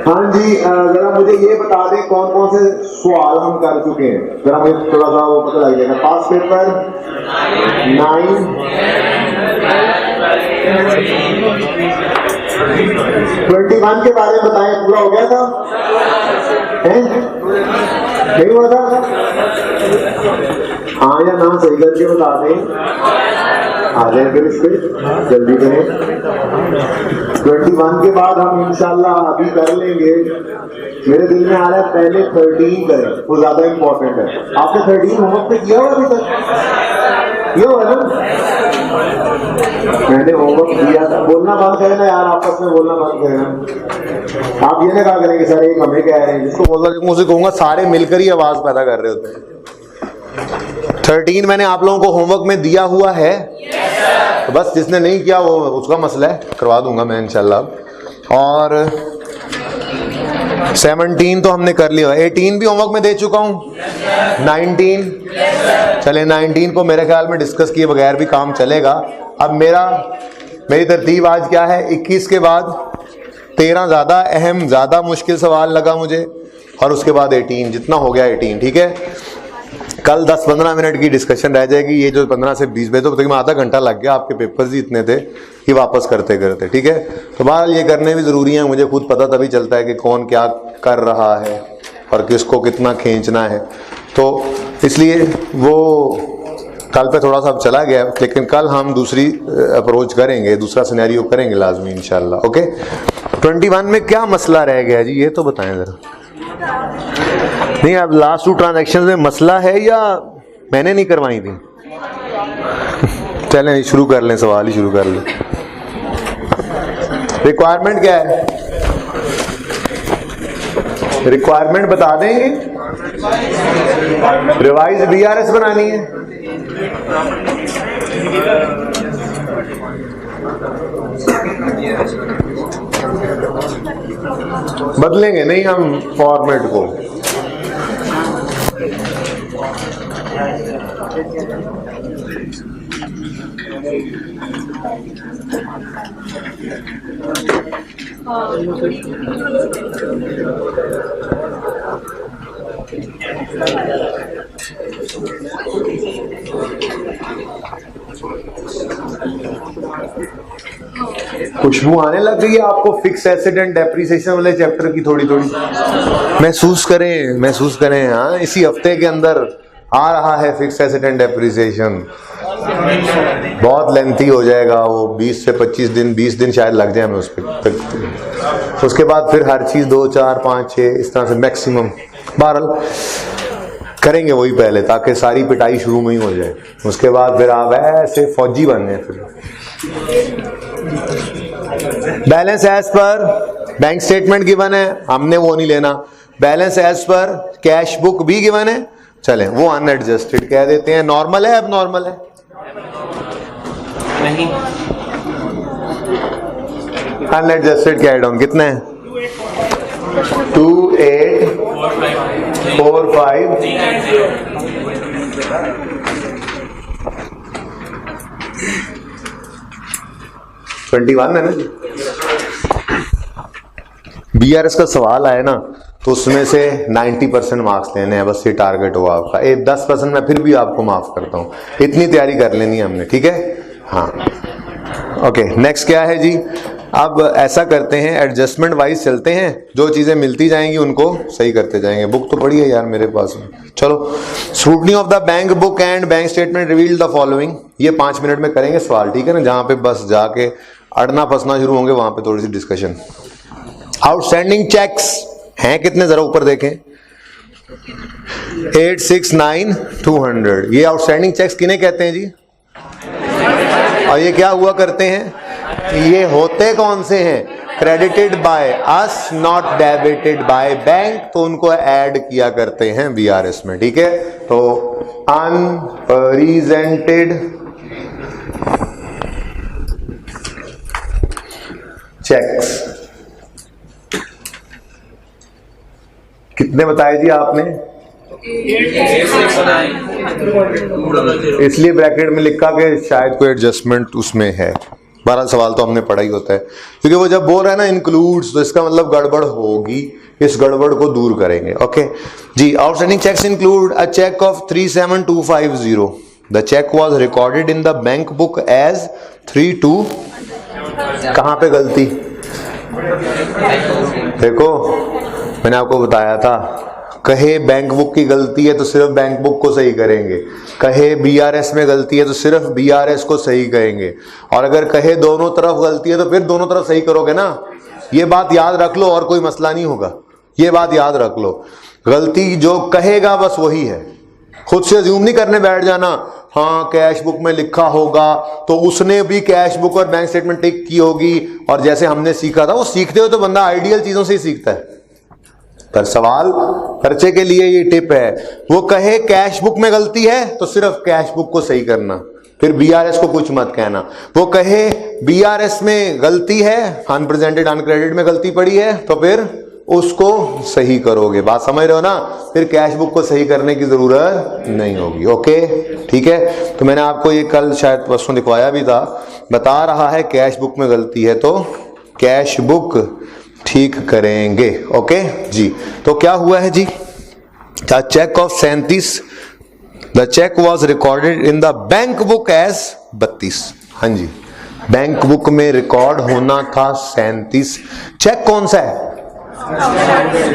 हाँ जी, जरा मुझे ये बता दें कौन कौन से सवाल हम कर चुके हैं, जरा मुझे थोड़ा सा वो पता लग जाएगा। पास पेपर 9, 21 के बारे में बताएं, पूरा हो गया था? नहीं हुआ था? हाँ या ना सही करके बता दें, आ जाए फिर इस पे जल्दी करें। 21 के बाद हम इंशाल्लाह अभी कर लेंगे। मेरे दिल में आ रहा है पहले 13 करें, वो ज्यादा इंपॉर्टेंट है। आपने 13 होमवर्क पे किया हुआ अभी तक? किया हुआ ना? मैंने होमवर्क दिया था। बोलना बंद करें ना यार, आपस में बोलना बंद करें ना। आप ये ना कहा करेंगे सर एक हमें कह रहे हैं, जिसको बोलना मुझे कहूंगा सारे मिलकर ही आवाज पैदा कर रहे होते हैं। 13 मैंने आप लोगों को होमवर्क में दिया हुआ है, तो बस जिसने नहीं किया वो उसका मसला है, करवा दूंगा मैं इंशाल्लाह। और 17 तो हमने कर लिया, 18 भी होमवर्क में दे चुका हूँ। 19 चले, 19 को मेरे ख्याल में डिस्कस किए बगैर भी काम चलेगा। अब मेरी तरतीब आज क्या है, 21 के बाद 13 ज़्यादा अहम, ज़्यादा मुश्किल सवाल लगा मुझे, और उसके बाद 18, जितना हो गया 18, ठीक है। कल 10-15 मिनट की डिस्कशन रह जाएगी, ये जो 15 से 20 बजे, तो तक में आधा घंटा लग गया, आपके पेपर्स ही इतने थे कि वापस करते करते, ठीक है। तो बहरहाल ये करने भी ज़रूरी है, मुझे खुद पता तभी चलता है कि कौन क्या कर रहा है और किसको कितना खींचना है, तो इसलिए वो कल पे थोड़ा सा चला गया, लेकिन कल हम दूसरी अप्रोच करेंगे, दूसरा सिनेरियो करेंगे लाजमी इंशाल्लाह। ओके, 21 में क्या मसला रह गया जी, ये तो बताएं ज़रा। नहीं, अब लास्ट 2 ट्रांजैक्शन में मसला है या मैंने नहीं करवाई थी? चलें शुरू कर लें, सवाल ही शुरू कर लें। रिक्वायरमेंट क्या है? रिक्वायरमेंट बता देंगे। रिवाइज बीआरएस बनानी है। बदलेंगे नहीं हम फॉर्मेट को। खुशबू आने लग गई है आपको फिक्स एसेट एंड डेप्रिसिएशन वाले चैप्टर की, थोड़ी थोड़ी महसूस करें। हाँ, इसी हफ्ते के अंदर आ रहा है फिक्स एसेट एंड डेप्रिसिएशन। बहुत लेंथी हो जाएगा वो, 20 से 25 दिन, 20 दिन शायद लग जाए हमें उस पर। उसके बाद फिर हर चीज 2, 4, 5, 6 इस तरह से मैक्सिमम। बहरहाल करेंगे वही पहले, ताकि सारी पिटाई शुरू में ही हो जाए। उसके बाद फिर आप ऐसे फौजी बनने। फिर balance as per bank statement given है, हमने वो नहीं लेना। Balance as per cash book भी गिवन है, चलें वो अनएडजस्टेड कह देते हैं। नॉर्मल है, अब नॉर्मल है नहीं, अनएडजस्टेड कैरी डाउन कितना है? 2, 8, 4, 5, 21 है ना। बीआरएस का सवाल आया ना, तो उसमें से 90% मार्क्स लेने हैं, बस ये टारगेट हुआ आपका। 10% मैं फिर भी आपको माफ करता हूँ, इतनी तैयारी कर लेनी है हमने, ठीक है। हाँ ओके, नेक्स्ट क्या है जी? अब ऐसा करते हैं, एडजस्टमेंट वाइज चलते हैं, जो चीजें मिलती जाएंगी उनको सही करते जाएंगे। बुक तो पड़ी है यार मेरे पास में। चलो, scrutiny of the bank book and bank statement revealed the following, ये 5 मिनट में करेंगे सवाल, ठीक है ना। जहां पे बस जाके अड़ना फंसना शुरू होंगे वहां पे थोड़ी सी डिस्कशन। आउटस्टैंडिंग चेक्स हैं कितने, जरा ऊपर देखें। 869,200, ये आउटस्टैंडिंग चेक्स किन्हें कहते हैं जी? और ये क्या हुआ करते हैं? ये होते कौन से हैं? Credited by us, not debited by bank, तो उनको ऐड किया करते हैं बीआरएस में, ठीक है। तो अनप्रेजेंटेड चेक्स कितने बताए जी आपने? 869,200, इसलिए ब्रैकेट में लिखा कि शायद कोई एडजस्टमेंट उसमें है। बहरहाल सवाल तो हमने पढ़ा ही होता है, क्योंकि वो जब बोल रहा है ना इंक्लूड्स, तो इसका मतलब गड़बड़ होगी, इस गड़बड़ को दूर करेंगे। ओके जी, outstanding cheques include a cheque of 37250। The cheque was recorded in the bank book as 32। कहाँ पे गलती? देखो मैंने आपको बताया था, कहे बैंक बुक की गलती है तो सिर्फ बैंक बुक को सही करेंगे, कहे बीआरएस में गलती है तो सिर्फ बीआरएस को सही करेंगे, और अगर कहे दोनों तरफ गलती है तो फिर दोनों तरफ सही करोगे ना। ये बात याद रख लो और कोई मसला नहीं होगा, ये बात याद रख लो। गलती जो कहेगा बस वही है, खुद से अज्यूम नहीं करने बैठ जाना हाँ कैश बुक में लिखा होगा तो उसने भी कैश बुक और बैंक स्टेटमेंट टिक की होगी, और जैसे हमने सीखा था वो सीखते हो तो बंदा आइडियल चीजों से ही सीखता है। पर सवाल खर्चे के लिए ये टिप है, वो कहे कैश बुक में गलती है तो सिर्फ कैश बुक को सही करना, फिर बीआरएस को कुछ मत कहना। वो कहे बीआरएस में गलती है, अनप्रेजेंटेड अनक्रेडिट में गलती पड़ी है, तो फिर उसको सही करोगे। बात समझ रहे हो ना? फिर कैश बुक को सही करने की जरूरत नहीं होगी। ओके ठीक है, तो मैंने आपको ये कल शायद परसों दिखवाया भी था, बता रहा है कैश बुक में गलती है तो कैश बुक ठीक करेंगे। ओके जी, तो क्या हुआ है जी? Cheque of 37, the cheque was recorded in the bank book as 32। हाँ जी, बैंक बुक में रिकॉर्ड होना था 37। चेक कौन सा है?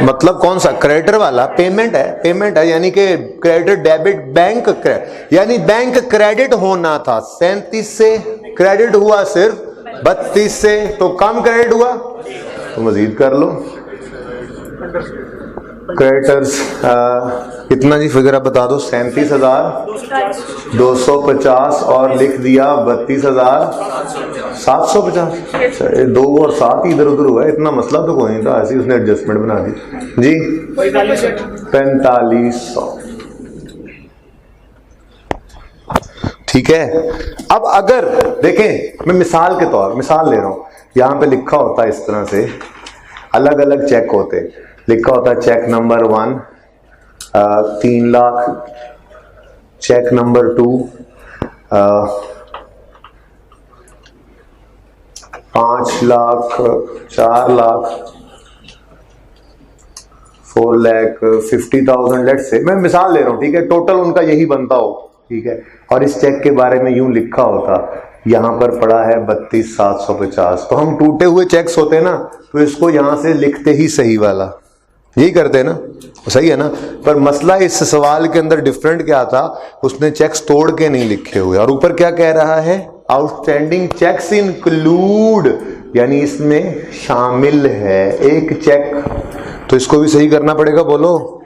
मतलब कौन सा? क्रेडिटर वाला। पेमेंट है, पेमेंट है, यानी कि क्रेडिट डेबिट बैंक, यानी बैंक क्रेडिट होना था 37 से, क्रेडिट हुआ सिर्फ 32 से, तो कम क्रेडिट हुआ तो मजीद कर लो। क्रेडिटर्स कितना जी? फिगर आप बता दो। 37,250 और लिख दिया 32,750। 2 और 7 इधर उधर हुआ, इतना मसला तो कोई नहीं था, ऐसी उसने एडजस्टमेंट बना दी जी। 4500 ठीक है। अब अगर देखें, मैं मिसाल ले रहा हूं, यहां पे लिखा होता है इस तरह से, अलग अलग चेक होते, लिखा होता है cheque number 1 3 lakh, cheque number 2 5 lakh, 4 lakh, 4,50,000 late से, मैं मिसाल ले रहा हूं ठीक है, टोटल उनका यही बनता हो ठीक है। और इस चेक के बारे में यूं लिखा होता, यहां पर पड़ा है 32,750, तो हम टूटे हुए चेक्स होते हैं ना, तो इसको यहां से लिखते ही सही वाला, यही करते हैं ना, सही है ना। पर मसला इस सवाल के अंदर डिफरेंट क्या था, उसने चेक्स तोड़ के नहीं लिखे हुए, और ऊपर क्या कह रहा है, आउटस्टैंडिंग चेक्स इंक्लूड, यानी इसमें शामिल है एक चेक, तो इसको भी सही करना पड़ेगा। बोलो,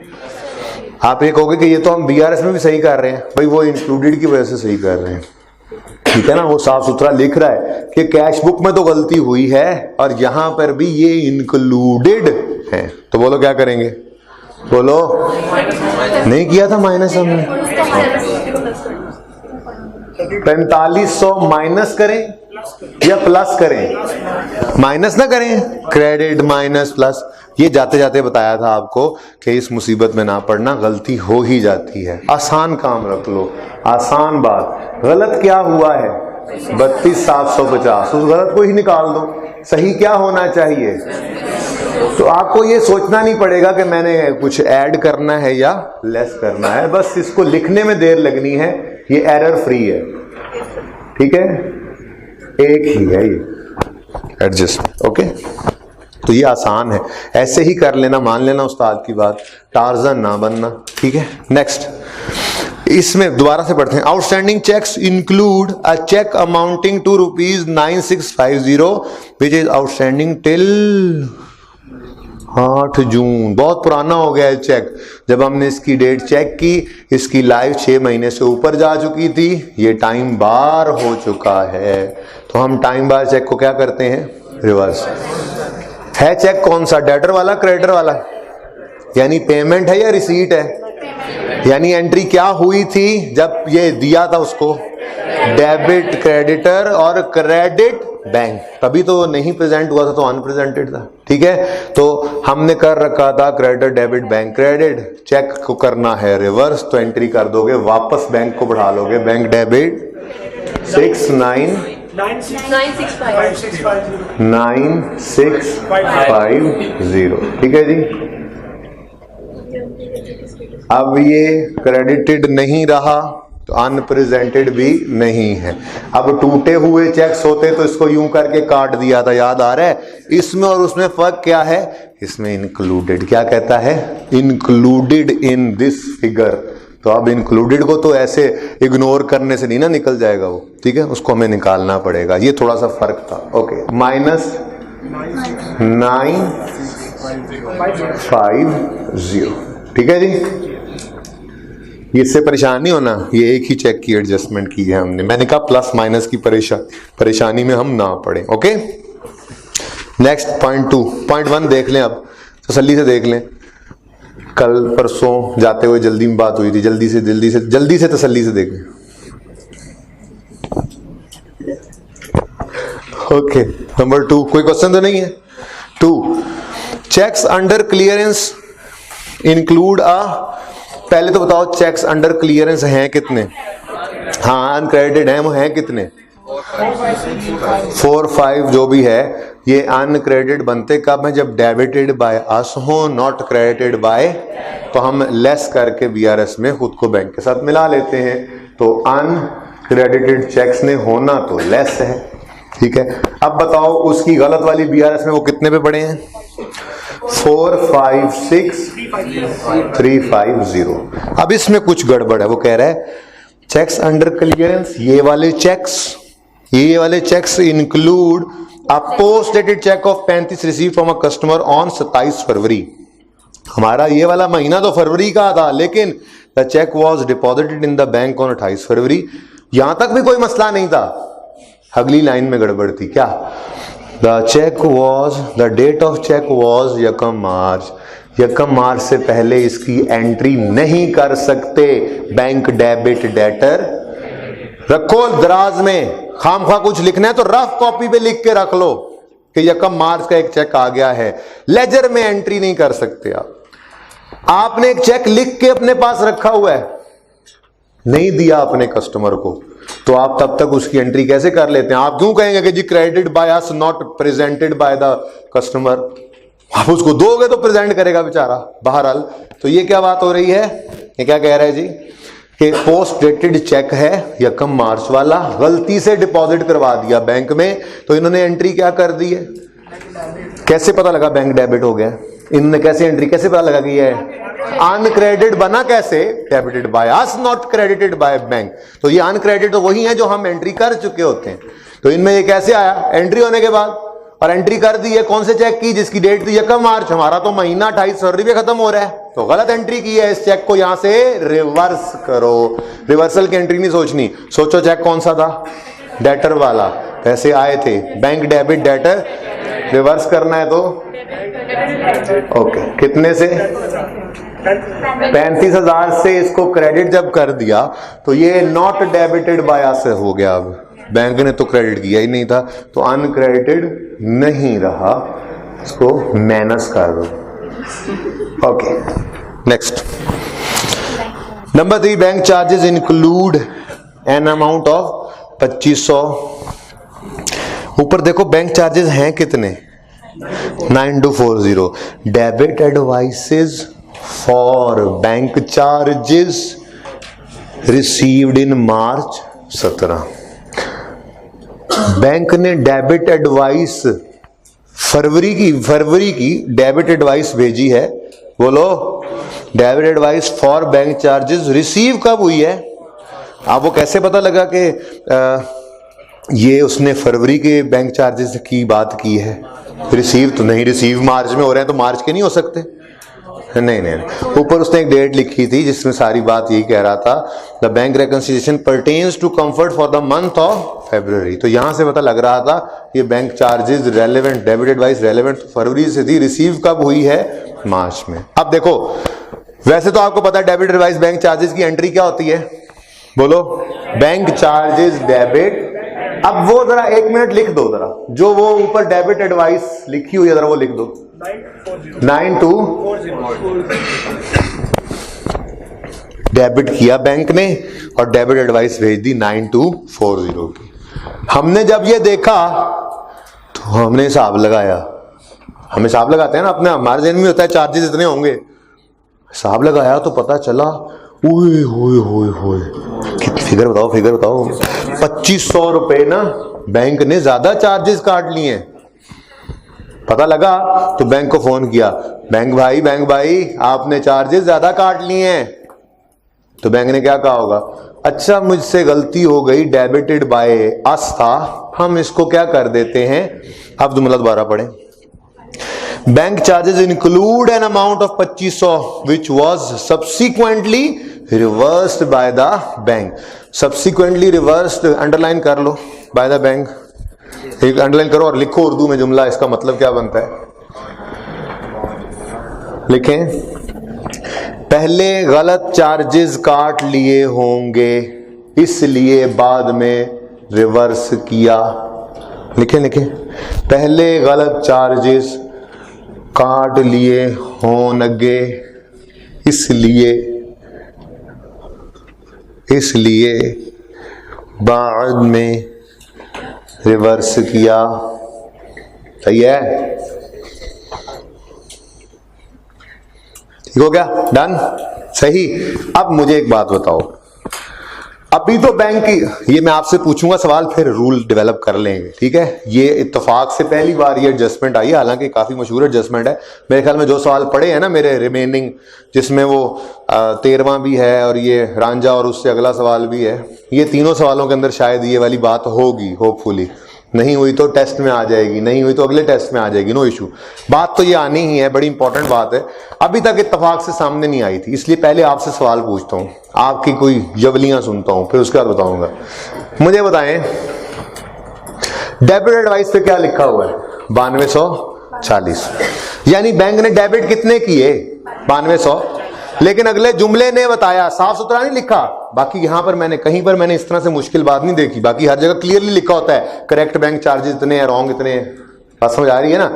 आप ये कहोगे कि ये तो हम बीआरएस में भी सही कर रहे हैं, भाई वो इंक्लूडेड की वजह से सही कर रहे हैं, ठीक है ना। वो साफ सुथरा लिख रहा है कि कैश बुक में तो गलती हुई है और यहां पर भी ये इंक्लूडेड है, तो बोलो क्या करेंगे? बोलो, नहीं किया था माइनस हमने, 4500 माइनस करें या प्लस करें? माइनस ना करें, क्रेडिट माइनस प्लस। ये जाते जाते बताया था आपको कि इस मुसीबत में ना पड़ना, गलती हो ही जाती है, आसान काम रख लो, आसान बात। गलत क्या हुआ है? 32,750, उस गलत को ही निकाल दो। सही क्या होना चाहिए? तो आपको ये सोचना नहीं पड़ेगा कि मैंने कुछ ऐड करना है या लेस करना है, बस इसको लिखने में देर लगनी है, ये एरर फ्री है, ठीक है, एक ही है ये एडजस्ट। ओके, तो ये आसान है, ऐसे ही कर लेना, मान लेना उस्ताद की बात, टार्जन ना बनना, ठीक है। नेक्स्ट, इसमें दोबारा से पढ़ते हैं। Outstanding cheques include a cheque amounting to ₹9650 which is outstanding till 8 June. बहुत पुराना हो गया है चेक, जब हमने इसकी डेट चेक की, इसकी लाइफ 6 महीने से ऊपर जा चुकी थी, ये टाइम बार हो चुका है, तो हम टाइम बार चेक को क्या करते हैं? रिवर्स। है चेक कौन सा? डेटर वाला, क्रेडिटर वाला? यानी पेमेंट है या रिसीट है? यानी एंट्री क्या हुई थी जब ये दिया था उसको? डेबिट क्रेडिटर और क्रेडिट बैंक, तभी तो नहीं प्रेजेंट हुआ था, तो अनप्रेजेंटेड था, ठीक है। तो हमने कर रखा था creditor debit bank credit, cheque को करना है रिवर्स, तो एंट्री कर दोगे, वापस बैंक को बढ़ा लोगे, बैंक डेबिट 69 9650। ठीक है जी। अब ये क्रेडिटेड नहीं रहा तो अनप्रेजेंटेड भी नहीं है। अब टूटे हुए चेक्स होते तो इसको यूं करके काट दिया था, याद आ रहा है। इसमें और उसमें फर्क क्या है? इसमें इंक्लूडेड, क्या कहता है? Included in this figure. तो अब इंक्लूडेड को तो ऐसे इग्नोर करने से नहीं ना निकल जाएगा वो, ठीक है, उसको हमें निकालना पड़ेगा। ये थोड़ा सा फर्क था। ओके, -950। ठीक है जी। इससे परेशान नहीं होना, ये एक ही चेक की एडजस्टमेंट की है हमने। मैंने कहा प्लस माइनस की परेशानी में हम ना पड़े। Okay, next point 2। पॉइंट 1 देख लें, अब तसल्ली से देख लें। कल परसों जाते हुए जल्दी में बात हुई थी, जल्दी से तसल्ली से देख लें। ओके, नंबर 2, कोई क्वेश्चन तो नहीं है? 2, चेक्स अंडर क्लियरेंस इंक्लूड पहले तो बताओ चेक्स अंडर क्लियरेंस हैं कितने? हाँ, अनक्रेडिटेड हैं, वो हैं कितने? 4, 5 जो भी है। ये अनक्रेडिटेड बनते कब है? जब डेबिटेड बाय अस हो, नॉट क्रेडिटेड बाय, तो हम लेस करके बीआरएस में खुद को बैंक के साथ मिला लेते हैं। तो अनक्रेडिटेड चेक्स ने होना तो लेस है। ठीक है, अब बताओ उसकी गलत वाली बीआरएस में वो कितने पे पड़े हैं? 456350। अब इसमें कुछ गड़बड़ है। वो कह रहा है चेक्स अंडर क्लियरेंस, ये वाले cheques include a post dated cheque of 35 receive from a customer on 27 February. हमारा ये वाला महीना तो फरवरी का था, लेकिन the cheque was deposited in the bank on 28 February. यहां तक भी कोई मसला नहीं था, अगली लाइन में गड़बड़ थी। क्या? The date of cheque was 1 March. 1 मार्च से पहले इसकी एंट्री नहीं कर सकते। बैंक डेबिट डेटर रखो दराज में। खामखा कुछ लिखना है तो रफ कॉपी पे लिख के रख लो कि 1 मार्च का एक चेक आ गया है। लेजर में एंट्री नहीं कर सकते आप। आपने एक चेक लिख के अपने पास रखा हुआ है, नहीं दिया अपने कस्टमर को, तो आप तब तक उसकी एंट्री कैसे कर लेते हैं? आप क्यों कहेंगे कि जी credited by us not presented by the customer? आप उसको दोगे तो प्रेजेंट करेगा बेचारा। बहरहाल, तो ये क्या बात हो रही है? ये क्या कह रहा है जी कि पोस्ट डेटेड चेक है 1 मार्च वाला, गलती से डिपॉजिट करवा दिया बैंक में, तो इन्होंने एंट्री क्या कर दी है? कैसे पता लगा बैंक डेबिट हो गया? इन्होंने कैसे एंट्री, कैसे पता लगा कि ये अनक्रेडिटेड बना? कैसे? Debited bye us not credited by bank. तो ये अनक्रेडिटेड तो वही है जो हम एंट्री कर चुके होते हैं। तो इनमें ये कैसे आया? एंट्री होने के बाद, और एंट्री कर दी है कौन से चेक की? जिसकी डेट थी 1 मार्च। हमारा तो महीना 28 फरवरी पे खत्म हो रहा है, तो गलत एंट्री की है। इस चेक को यहां से रिवर्स करो। रिवर्सल की एंट्री नहीं सोचनी, सोचो चेक कौन सा था? डेटर वाला, पैसे आए थे, बैंक डेबिट डेटर। रिवर्स करना है तो ओके, कितने से? 35,000 से इसको क्रेडिट जब कर दिया तो ये नॉट डेबिटेड बाय अस हो गया। अब बैंक ने तो क्रेडिट किया ही नहीं था, तो अनक्रेडिटेड नहीं रहा, इसको माइनस कर दो। Okay, next number 3, bank charges include an amount of 2500। ऊपर देखो बैंक चार्जेस हैं कितने? 9240। Debit advices for bank charges received in March 17। Bank ने डेबिट एडवाइस फरवरी की डेबिट एडवाइस भेजी है। बोलो, debit advice for bank charges receive कब हुई है? अब वो कैसे पता लगा कि ये उसने फरवरी के बैंक चार्जेस की बात की है? रिसीव तो नहीं, रिसीव मार्च में हो रहे हैं तो मार्च के नहीं हो सकते। नहीं, ऊपर उसने एक डेट लिखी थी जिसमें सारी बात यही कह रहा था, the bank reconciliation pertains to comfort for the month of February. तो यहां से पता लग रहा था ये bank charges relevant, debit advice relevant फरवरी से थी, रिसीव कब हुई है? मार्च में। अब देखो, वैसे तो आपको पता है डेबिट एडवाइस बैंक चार्जेस की एंट्री क्या होती है? बोलो, बैंक चार्जेस डेबिट। अब वो जरा 1 मिनट लिख दो, जरा जो वो ऊपर डेबिट एडवाइस लिखी हुई है जरा वो लिख दो। 9240 डेबिट किया बैंक ने और डेबिट एडवाइस भेज दी 9240 की। हमने जब ये देखा तो हमने हिसाब लगाया, हम हिसाब लगाते हैं ना अपने, हमारे जहन में होता है चार्जेस इतने होंगे, हिसाब लगाया तो पता चला ओए होए होए होए, फिगर बताओ 2500 रुपए ना बैंक ने ज्यादा चार्जेस काट लिए हैं। पता लगा तो बैंक को फोन किया, बैंक भाई आपने चार्जेस ज्यादा काट लिए हैं। तो बैंक ने क्या कहा होगा, अच्छा मुझसे गलती हो गई, डेबिटेड बाय अस था, हम इसको क्या कर देते हैं, अब जुमला दोबारा पढ़ें। Bank charges include an amount of 2500 which was subsequently reversed bye the bank. Subsequently reversed underline कर लो, बाय द बैंक, एक अंडरलाइन करो और लिखो उर्दू में जुमला, इसका मतलब क्या बनता है, लिखें, पहले गलत चार्जेस काट लिए होंगे इसलिए बाद में रिवर्स किया। लिखें, पहले गलत चार्जेस काट लिए होंगे इसलिए बाद में रिवर्स किया। सही है, ठीक हो गया, डन, सही। अब मुझे एक बात बताओ, अभी तो बैंक की, ये मैं आपसे पूछूंगा सवाल, फिर रूल डेवलप कर लेंगे, ठीक है। ये इत्तेफाक से पहली बार ये एडजस्टमेंट आई है, हालांकि काफी मशहूर एडजस्टमेंट है। मेरे ख्याल में जो सवाल पड़े हैं ना मेरे रिमेनिंग, जिसमें वो 13वां भी है और ये रांझा और उससे अगला सवाल भी है, ये तीनों सवालों के अंदर शायद ये वाली बात होगी, होपफुली। नहीं हुई तो टेस्ट में आ जाएगी, नहीं हुई तो अगले टेस्ट में आ जाएगी, नो इशू। बात तो ये आनी ही है, बड़ी इंपॉर्टेंट बात है, अभी तक इत्तेफाक से सामने नहीं आई थी, इसलिए पहले आपसे सवाल पूछता हूं, आपकी कोई जवलियां सुनता हूं, फिर उसके बाद बताऊंगा। मुझे बताएं, डेबिट एडवाइस पे क्या लिखा हुआ है, 9240, यानी बैंक ने डेबिट कितने किए, 9200, लेकिन अगले जुमले ने बताया, साफ सुथरा नहीं लिखा। बाकी यहां पर मैंने कहीं पर मैंने इस तरह से मुश्किल बात नहीं देखी, बाकी हर जगह क्लियरली लिखा होता है करेक्ट बैंक चार्जेस इतने हैं, रॉन्ग इतने हैं। बात समझ आ रही है ना।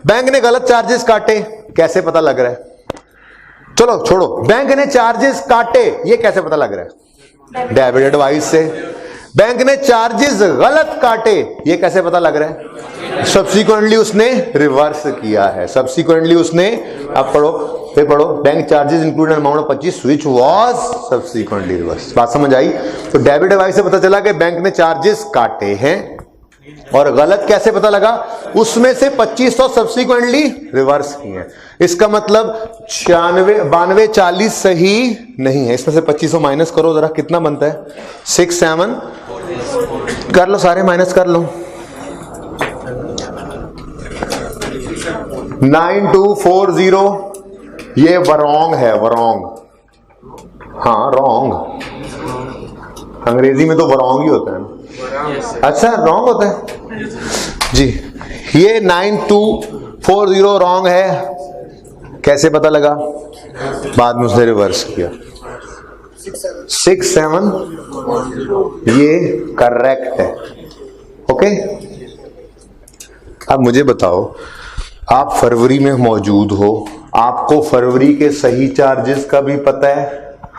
बैंक ने गलत चार्जेस काटे, कैसे पता लग रहा है, चलो छोड़ो, बैंक ने चार्जेस काटे ये कैसे पता लग रहा है, डेबिट एडवाइस से। बैंक ने चार्जेस गलत काटे ये कैसे पता लग रहा है, सब्सिक्वेंटली उसने रिवर्स किया है, सब्सिक्वेंटली उसने, अब पढ़ो, फिर पढ़ो, bank charges include amount of 25 which was subsequently reverse. बात समझ आई। तो डेबिट एडवाइस से पता चला कि बैंक ने चार्जेस काटे हैं, और गलत कैसे पता लगा, उसमें से 2500 सब्सिक्वेंटली रिवर्स किए हैं। इसका मतलब 92 40 सही नहीं है, इसमें से 2500 माइनस करो जरा, कितना बनता है, 67 कर लो, सारे माइनस कर लो, 9240, ये वरॉन्ग है, वरॉन्ग, हाँ रॉन्ग, अंग्रेजी में तो वरॉन्ग ही होता है ना, अच्छा रॉन्ग होता है जी। ये 9240 रॉन्ग है, कैसे पता लगा, बाद में उसने रिवर्स किया, 67 ये करेक्ट है, ओके। अब मुझे बताओ, आप फरवरी में मौजूद हो, आपको फरवरी के सही चार्जेस का भी पता है,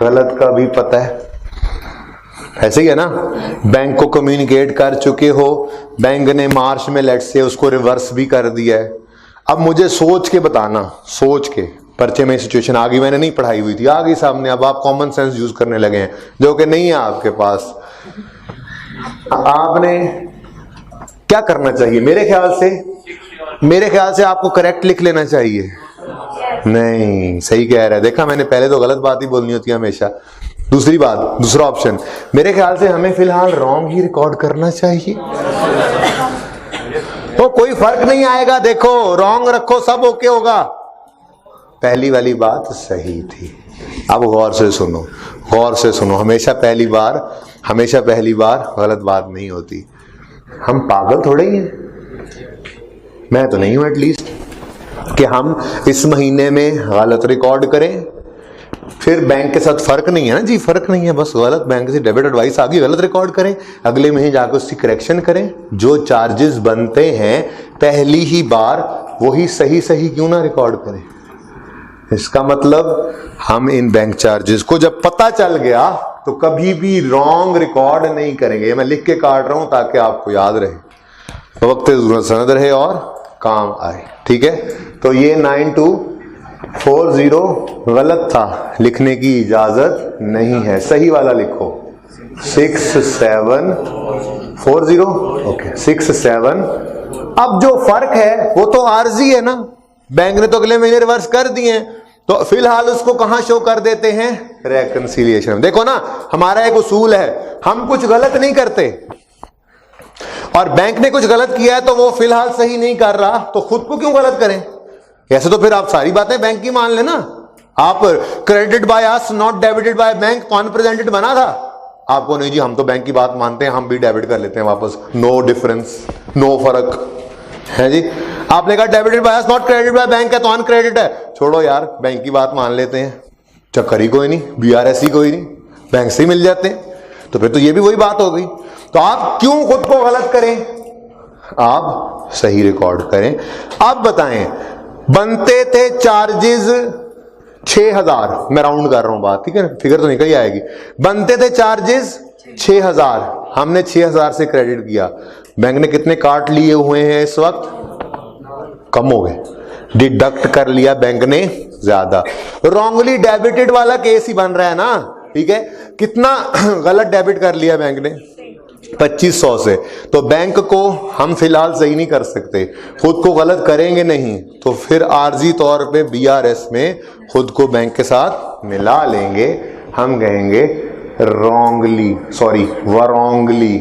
गलत का भी पता है, ऐसे ही है ना। बैंक को कम्युनिकेट कर चुके हो, बैंक ने मार्च में लेट से उसको रिवर्स भी कर दिया है। अब मुझे सोच के बताना, सोच के, पर्चे में सिचुएशन आ गई, मैंने नहीं पढ़ाई हुई थी, आ गई सामने, अब आप कॉमन सेंस यूज करने लगे हैं जो कि नहीं है आपके पास। आपने क्या करना चाहिए, मेरे ख्याल से आपको करेक्ट लिख लेना चाहिए। नहीं, सही कह रहा है, देखा मैंने, पहले तो गलत बात ही बोलनी होती है हमेशा। दूसरी बात, दूसरा ऑप्शन, मेरे ख्याल से हमें फिलहाल रॉन्ग ही रिकॉर्ड करना चाहिए, तो कोई फर्क नहीं आएगा, देखो रॉन्ग रखो सब ओके होगा। पहली वाली बात सही थी। अब गौर से सुनो, गौर से सुनो, हमेशा पहली बार गलत बात नहीं होती। हम पागल थोड़े ही हैं, मैं तो नहीं हूं एटलीस्ट, कि हम इस महीने में गलत रिकॉर्ड करें, फिर बैंक के साथ फर्क नहीं है ना जी, फर्क नहीं है, बस गलत बैंक से डेबिट एडवाइस आ गई, गलत रिकॉर्ड करें, अगले महीने जाकर उसकी करेक्शन करें। जो चार्जेस बनते हैं पहली ही बार वही सही क्यों ना रिकॉर्ड करें। इसका मतलब हम इन बैंक चार्जेस को जब पता चल गया तो कभी भी रॉन्ग रिकॉर्ड नहीं करेंगे। ये मैं लिख के काट रहा हूं ताकि आपको याद रहे, तो वक्त जरूरत सनद रहे और काम आए। ठीक है, तो ये 9240 गलत था, लिखने की इजाजत नहीं है, सही वाला लिखो 6740। ओके 67। अब जो फर्क है वो तो आर्जी है ना, बैंक ने तो अगले महीने रिवर्स कर दिए हैं, तो फिलहाल उसको कहां शो कर देते हैं, रेकंसिलिएशन। देखो ना, हमारा एक उसूल है, हम कुछ गलत नहीं करते और बैंक ने कुछ गलत किया है तो वो फिलहाल सही नहीं कर रहा, तो खुद को क्यों गलत करें। ऐसे तो फिर आप सारी बातें बैंक की मान लेना। आप credit by us not debited by bank कौन प्रेजेंटेड बना था, आपको नहीं जी हम तो बैंक की बात मानते हैं, हम भी डेबिट कर लेते हैं वापस, नो डिफरेंस, नो फर्क है जी। आपने कहा debited bye us not credit by bank है तो अनक्रेडिट है, छोड़ो यार बैंक की बात मान लेते हैं, चक्कर ही कोई नहीं, BRS ही कोई नहीं, बैंक से ही मिल जाते हैं, तो फिर तो ये भी वही बात हो गई। तो आप क्यों खुद को गलत करें, आप सही रिकॉर्ड करें। अब बताएं, बनते थे चार्जेस 6000, मैं राउंड कर रहा हूं बात, ठीक है, फिगर तो निकल ही आएगी। बनते थे चार्जेस 6000, हमने 6000 से क्रेडिट किया, बैंक ने कितने काट लिए हुए हैं इस वक्त, कम हो गए, डिडक्ट कर लिया बैंक ने ज्यादा। रॉन्गली डेबिटेड वाला केस ही बन रहा है ना, ठीक है, कितना गलत डेबिट कर लिया बैंक ने, 2500 से, तो बैंक को हम फिलहाल सही नहीं कर सकते, खुद को गलत करेंगे नहीं तो फिर आर्जी तौर पे BRS में खुद को बैंक के साथ मिला लेंगे, हम कहेंगे रॉन्गली, सॉरी वरॉन्गली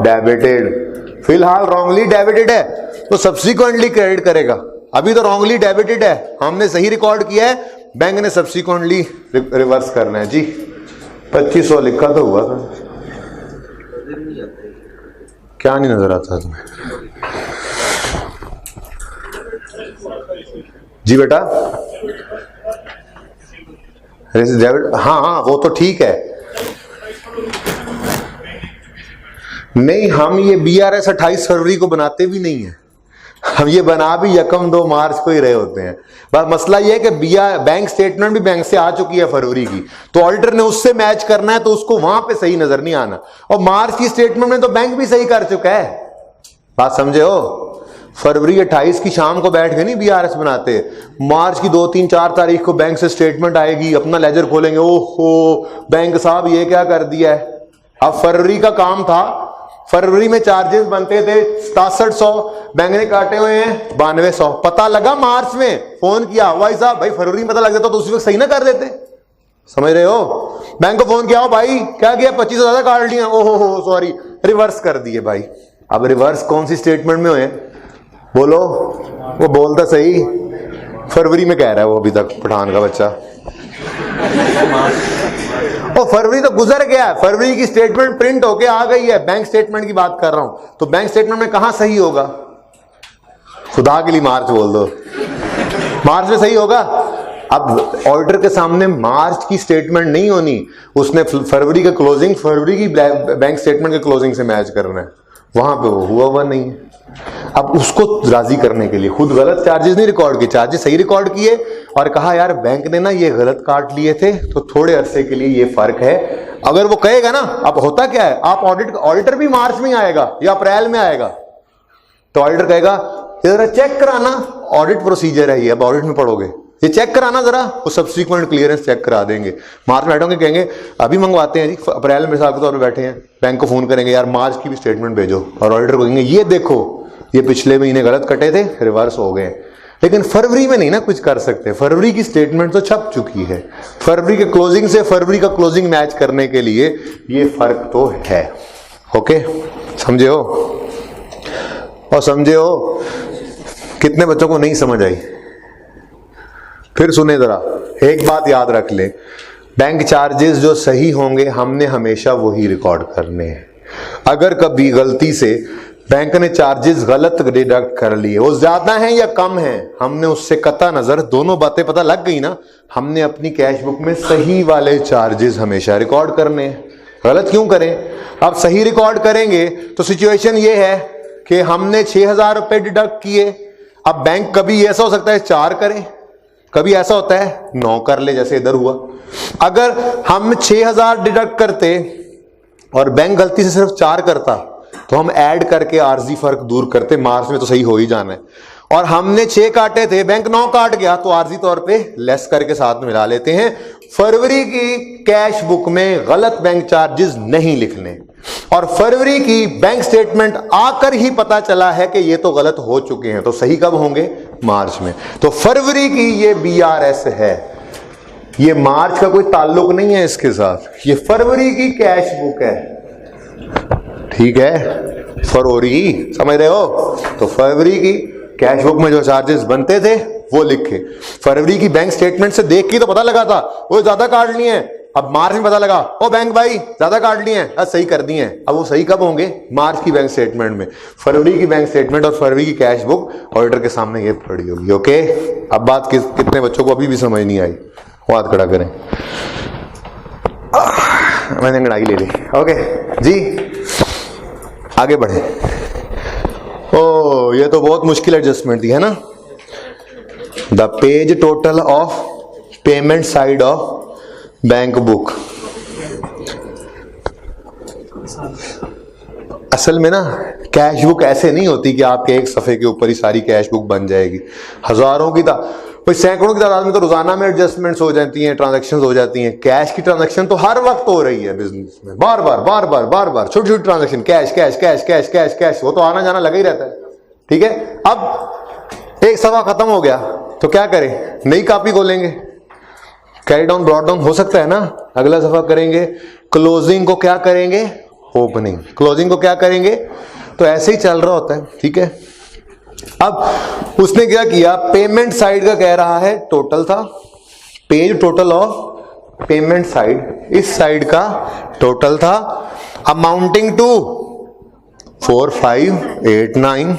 डेबिटेड। फिलहाल रॉन्गली डेबिटेड है तो सब्सिक्वेंटली क्रेडिट करेगा, अभी तो रॉन्गली डेबिटेड है, हमने सही रिकॉर्ड किया है, बैंक ने सब्सिक्वेंटली रिवर्स करना है जी। 2500 लिखा तो हुआ था, क्या नहीं नजर आता तुम्हें जी बेटा, हाँ हाँ वो तो ठीक है, नहीं हम ये BRS 28 फरवरी को बनाते भी नहीं है, हम ये बना भी 1-2 मार्च को ही रहे होते हैं। बस मसला ये है कि बैंक स्टेटमेंट भी बैंक से आ चुकी है फरवरी की, तो ऑडिटर ने उससे मैच करना है, तो उसको वहां पे सही नजर नहीं आना, और मार्च की स्टेटमेंट में तो बैंक भी सही कर चुका है, बात समझे हो। फरवरी 28 की शाम को बैठ के नहीं BRS बनाते, मार्च की 2, 3, 4 तारीख को बैंक से स्टेटमेंट आएगी, अपना लेजर खोलेंगे, ओहो बैंक साहब ये क्या कर दिया है। अब फरवरी का काम था, फरवरी में चार्जेस बनते थे 6700, बैंक ने काटे हुए हैं 9200, पता लगा मार्च में, फोन किया भाई साहब, भाई फरवरी में पता लग जाता तो उसी वक्त सही ना कर देते, समझ रहे हो। बैंक को फोन किया, हो भाई क्या किया, 25,000 काट लिया, ओहो सॉरी रिवर्स कर दिए भाई। अब रिवर्स कौन सी स्टेटमेंट में हुए बोलो, वो बोलता सही फरवरी में कह रहा है वो अभी तक पठान का बच्चा, और फरवरी तो गुजर गया है, फरवरी की स्टेटमेंट प्रिंट होके आ गई है, बैंक स्टेटमेंट की बात कर रहा हूं, तो बैंक स्टेटमेंट में कहां सही होगा, खुदा के लिए मार्च बोल दो, मार्च में सही होगा। अब ऑडिटर के सामने मार्च की स्टेटमेंट नहीं होनी, उसने फरवरी का क्लोजिंग फरवरी की बैंक स्टेटमेंट के क्लोजिंग से मैच करना है, वहां पे वो हुआ नहीं है। अब उसको राजी करने के लिए खुद गलत चार्जेस नहीं रिकॉर्ड किए, चार्जेस सही रिकॉर्ड किए और कहा यार बैंक ने ना ये गलत काट लिए थे, तो थोड़े अरसे के लिए ये फर्क है। अगर वो कहेगा ना, अब होता क्या है, आप ऑडिटर भी मार्च में आएगा या अप्रैल में आएगा, तो ऑडिटर कहेगा जरा चेक कराना, ऑडिट प्रोसीजर है ये, अब ऑडिट में पढ़ोगे, ये चेक कराना जरा, वो सब्सिक्वेंट क्लियरेंस चेक करा देंगे। मार्च में बैठोगे कहेंगे अभी मंगवाते हैं जी, अप्रैल में मिसाल के तौर पे बैठे हैं, बैंक को फोन करेंगे यार मार्च की भी स्टेटमेंट भेजो, और ऑडिटर को कहेंगे ये देखो ये पिछले महीने गलत कटे थे रिवर्स हो गए। लेकिन फरवरी में नहीं ना कुछ कर सकते, फरवरी की स्टेटमेंट तो छप चुकी है, फरवरी के क्लोजिंग से फरवरी का क्लोजिंग मैच करने के लिए ये फर्क तो है। ओके समझे हो, और समझे हो कितने बच्चों को नहीं समझ आई, फिर सुने जरा, एक बात याद रख ले, बैंक चार्जेस जो सही होंगे हमने हमेशा वही रिकॉर्ड करने हैं। अगर कभी गलती से बैंक ने चार्जेस गलत डिडक्ट कर लिए, वो ज्यादा हैं या कम हैं, हमने उससे कता नजर, दोनों बातें पता लग गई ना, हमने अपनी कैश बुक में सही वाले चार्जेस हमेशा रिकॉर्ड करने हैं, गलत क्यों करें। अब सही रिकॉर्ड करेंगे तो सिचुएशन ये है कि हमने 6000 रुपए डिडक्ट किए, अब बैंक कभी ऐसा हो सकता है 4 करे, कभी ऐसा होता है 9 कर ले, जैसे इधर हुआ। अगर हम 6000 डिडक्ट करते और बैंक गलती से सिर्फ 4 करता तो हम ऐड करके आर्जी फर्क दूर करते, मार्च में तो सही हो ही जाना है। और हमने 6 काटे थे, बैंक 9 काट गया, तो आर्जी तौर पे लेस करके साथ में मिला लेते हैं। फरवरी की कैश बुक में गलत बैंक चार्जेस नहीं लिखने, और फरवरी की बैंक स्टेटमेंट आकर ही पता चला है कि ये तो गलत हो चुके हैं, तो सही कब होंगे? मार्च में। तो फरवरी की ये BRS है, ये मार्च का कोई ताल्लुक नहीं है इसके साथ, ये फरवरी की कैश बुक है, ठीक है? फरवरी, समझ रहे हो? तो फरवरी की कैश बुक में जो चार्जेस बनते थे वो लिखे। फरवरी की बैंक स्टेटमेंट से देख के तो पता लगा था वो ज्यादा काट लिए हैं, अब मार्च में पता लगा ओ बैंक भाई ज्यादा काट लिए हैं, अब सही कर दिए हैं। अब वो सही कब होंगे? मार्च की बैंक स्टेटमेंट में। फरवरी की बैंक स्टेटमेंट और फरवरी की कैश बुक ऑडिटर के सामने ये पड़ी होगी। ओके, अब बात कितने बच्चों को अभी भी समझ नहीं आई? हाथ खड़ा करें। मैंने अंगड़ाई ले ली। ओके जी, आगे बढ़े। ओ, ये तो बहुत मुश्किल एडजस्टमेंट थी, है ना? The page total of payment side of bank book. असल में ना कैश बुक ऐसे नहीं होती कि आपके एक सफे के ऊपर ही सारी कैश बुक बन जाएगी। हजारों की कोई सैकड़ों की तादाद में तो रोजाना में एडजस्टमेंट्स हो जाती हैं, ट्रांजैक्शंस हो जाती हैं। कैश की ट्रांजैक्शन तो हर वक्त हो रही है बिजनेस में, बार बार छोटी छोटी transaction, cash cash cash cash cash cash, वो तो आना जाना लगा ही रहता है, ठीक है? अब एक सफा खत्म हो गया तो क्या करें? नई कॉपी खोलेंगे, कैरी डाउन ब्रॉट डाउन हो सकता है ना, अगला सफा करेंगे, क्लोजिंग को क्या करेंगे? ओपनिंग। क्लोजिंग को क्या करेंगे? तो ऐसे ही चल रहा होता है, ठीक है? अब उसने क्या किया, पेमेंट साइड का कह रहा है टोटल था, page total of payment side, इस साइड का टोटल था अमाउंटिंग टू 4589।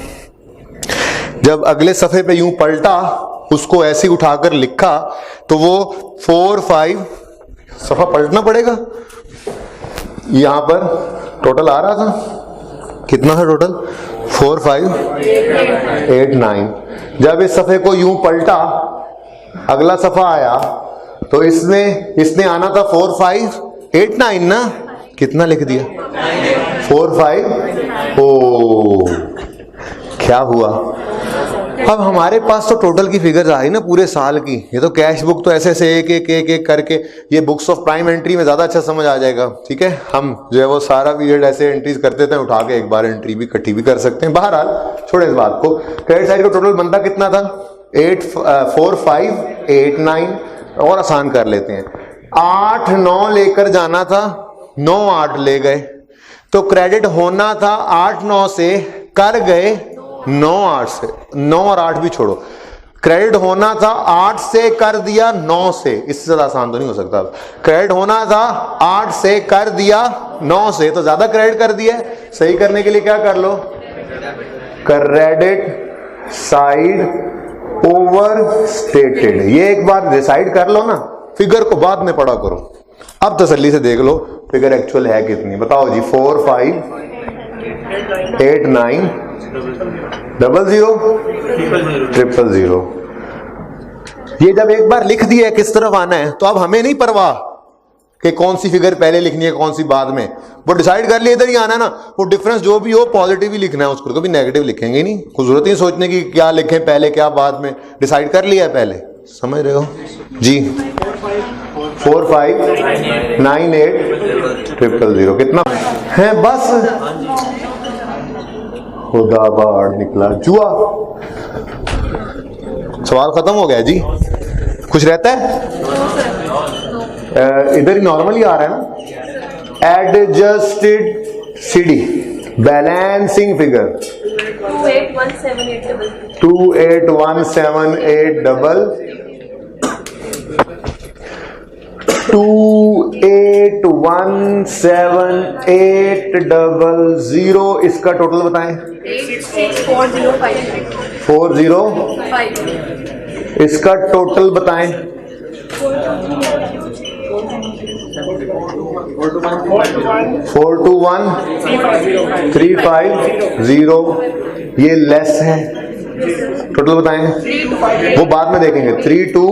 जब अगले सफे पे यूं पलटा, उसको ऐसे उठाकर लिखा तो वो 45, सफा पलटना पड़ेगा, यहां पर टोटल आ रहा था, कितना था टोटल? 4589। जब इस सफे को यूं पलटा, अगला सफा आया तो इसने आना था 4589 ना, कितना लिख दिया? 45। ओ, क्या हुआ? अब हमारे पास तो टोटल की फिगर्स आई ना पूरे साल की। ये तो कैश बुक तो ऐसे ऐसे एक करके, ये बुक्स ऑफ प्राइम एंट्री में ज्यादा अच्छा समझ आ जाएगा, ठीक है? हम जो है वो सारा पीरियड ऐसे एंट्रीज करते थे, उठा के एक बार एंट्री भी इकट्ठी भी कर सकते हैं। बहरहाल छोड़े इस बात को। क्रेडिट साइड का टोटल बनता कितना था? 4589। और आसान कर लेते हैं, 8-9 लेकर जाना था, 9-8 ले गए, तो क्रेडिट होना था 8-9 से, कर गए 9-8 से। 9 और 8 भी छोड़ो, क्रेडिट होना था 8 से, कर दिया 9 से। इससे ज्यादा आसान तो नहीं हो सकता। क्रेडिट होना था 8 से, कर दिया 9 से, तो ज्यादा क्रेडिट कर दिया। सही करने के लिए क्या कर लो? Credit side overstated. ये एक बार डिसाइड कर लो ना, फिगर को बाद में पढ़ा करो। अब तसल्ली से देख लो फिगर एक्चुअल है कितनी। बताओ जी, 4589 000000। ये जब एक बार लिख दिया किस तरफ आना है, तो अब हमें नहीं परवाह कि कौन सी फिगर पहले लिखनी है कौन सी बाद में, वो डिसाइड कर लिया इधर ही आना है ना। वो डिफरेंस जो भी हो पॉजिटिव ही लिखना है, उसको कभी नेगेटिव लिखेंगे नहीं। कुछ जरूरत नहीं सोचने की क्या लिखें पहले क्या बाद में, डिसाइड कर लिया है पहले। समझ रहे हो जी? 45980000 कितना है? बस खुदा बाढ़ निकला जुआ। सवाल खत्म हो गया जी। कुछ रहता है? इधर ही नॉर्मली आ रहा है ना। Adjusted CD balancing figure 281780 281780। इसका टोटल बताएं। 405। इसका टोटल बताएं। 421350। ये लेस है, टोटल बताएं, वो बाद में देखेंगे। 3 2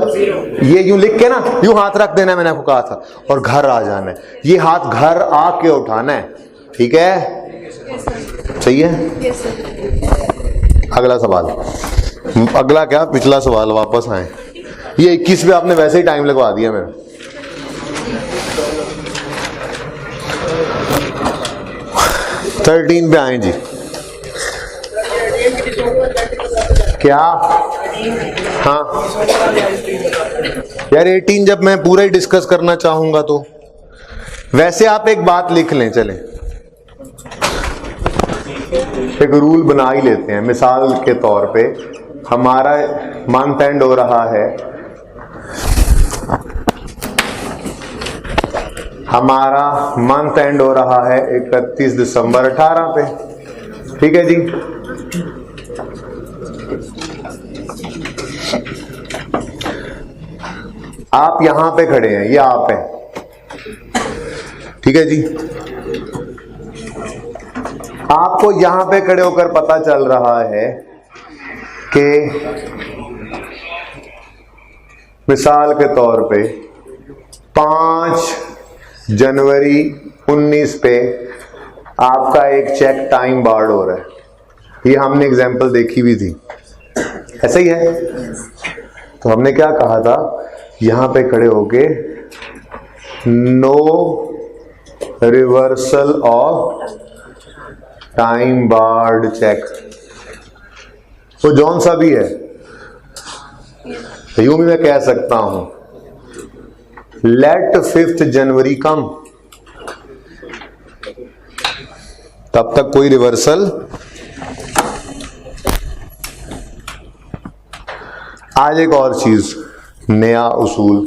0 ये यूं लिख के ना, यूं हाथ रख देना है, मैंने आपको कहा था, और घर आ जाना है। ये हाथ घर आके उठाना है, ठीक है? सही है। अगला सवाल, अगला क्या, पिछला सवाल वापस आए। ये 21 पे आपने वैसे ही टाइम लगवा दिया मेरा। थर्टीन पे आए जी। क्या? हाँ यार 18 जब मैं पूरा ही डिस्कस करना चाहूंगा तो वैसे आप एक बात लिख लें, चलें एक रूल बना ही लेते हैं। मिसाल के तौर पे हमारा मंथ एंड हो रहा है, हमारा मंथ एंड हो रहा है 31 दिसंबर 18 पे, ठीक है जी। आप यहां पे खड़े हैं, ये आप हैं, ठीक है जी। आपको यहां पे खड़े होकर पता चल रहा है कि मिसाल के तौर पे 5 जनवरी 19 पे आपका एक चेक टाइम बार्ड हो रहा है। ये हमने एग्जांपल देखी भी थी, ऐसा ही है। तो हमने क्या कहा था, यहां पे खड़े होके no reversal of time barred cheque, तो जौन सा भी है, यूं भी मैं कह सकता हूं लेट 5 जनवरी कम, तब तक कोई रिवर्सल। आज एक और चीज, नया उसूल,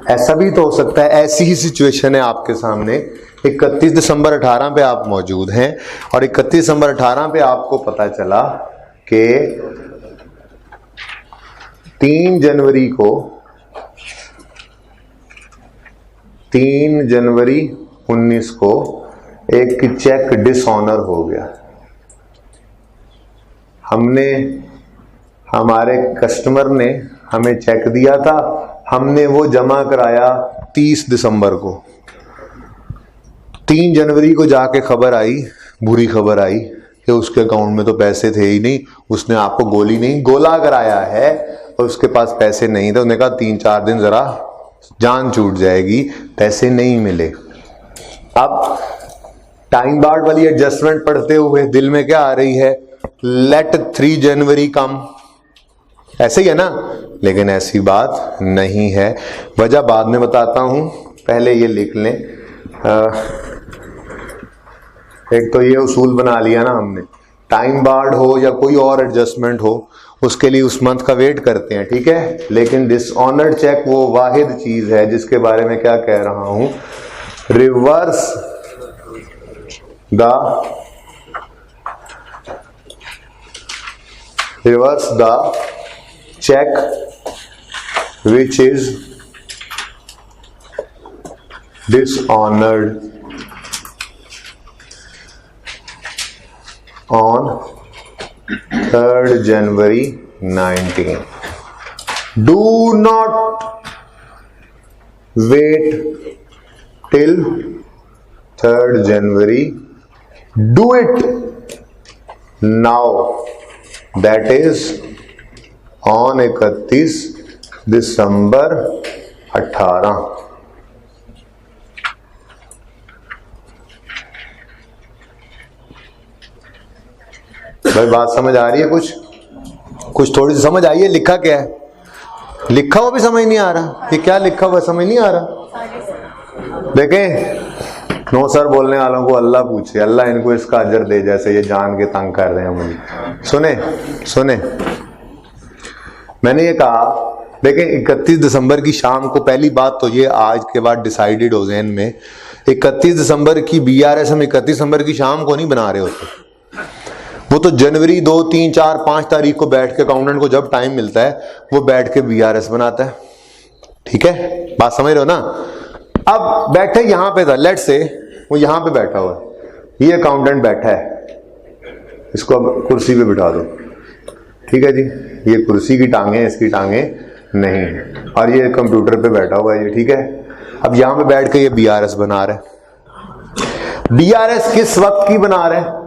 ऐसा भी तो हो सकता है, ऐसी ही सिचुएशन है आपके सामने, 31 दिसंबर 18 पे आप मौजूद हैं और 31 दिसंबर 18 पे आपको पता चला कि 3 जनवरी को 3 जनवरी 19 को एक चेक डिसऑनर हो गया। हमारे कस्टमर ने हमें चेक दिया था, हमने वो जमा कराया 30 दिसंबर को। 3 जनवरी को जाके खबर आई, बुरी खबर आई कि उसके अकाउंट में तो पैसे थे ही नहीं, उसने आपको गोला कराया है और उसके पास पैसे नहीं थे। उसने कहा 3-4 दिन जरा जान छूट जाएगी, पैसे नहीं मिले। अब टाइम बार्ड वाली एडजस्टमेंट पढ़ते हुए दिल में क्या आ रही है, लेट 3 जनवरी कम, ऐसे ही है ना? लेकिन ऐसी बात नहीं है, वजह बाद में बताता हूं, पहले ये लिख लें। एक तो ये उसूल बना लिया ना हमने, टाइम बार्ड हो या कोई और एडजस्टमेंट हो, उसके लिए उस मंथ का वेट करते हैं, ठीक है। लेकिन डिसऑनर्ड चेक वो वाहिद चीज है जिसके बारे में क्या कह रहा हूं, reverse the check which is dishonored on 3rd January 19. Do not wait till 3rd January. Do it now. That is on 31 दिसंबर 18। भाई बात समझ आ रही है? कुछ थोड़ी सी समझ आई है? लिखा क्या है? लिखा हुआ भी समझ नहीं आ रहा, ये क्या लिखा हुआ समझ नहीं आ रहा। देखें, नो सर बोलने वालों को अल्लाह पूछे, अल्लाह इनको इसका अजर दे, जैसे ये जान के तंग कर रहे हैं मुझे। सुने मैंने ये कहा, देखें 31 दिसंबर की शाम को, पहली बात तो ये आज के बाद डिसाइडेड हो ज़हन में, 31 दिसंबर की BRS हम 31 दिसंबर की शाम को नहीं बना रहे होते, वो तो जनवरी 2, 3, 4, 5 तारीख को बैठ के अकाउंटेंट को जब टाइम मिलता है वो बैठ के BRS बनाता है, ठीक है? बात समझ रहे हो ना? अब बैठे यहां पे था, लेट से वो यहां पे बैठा हुआ है, ये अकाउंटेंट बैठा है, इसको अब कुर्सी पे बिठा दो, ठीक है जी। ये कुर्सी की टांगे, इसकी टांगे नहीं है, और ये कंप्यूटर पे बैठा हुआ है ये, ठीक है। अब यहां पे बैठ के ये BRS बना रहा है। BRS किस वक्त की बना रहा है?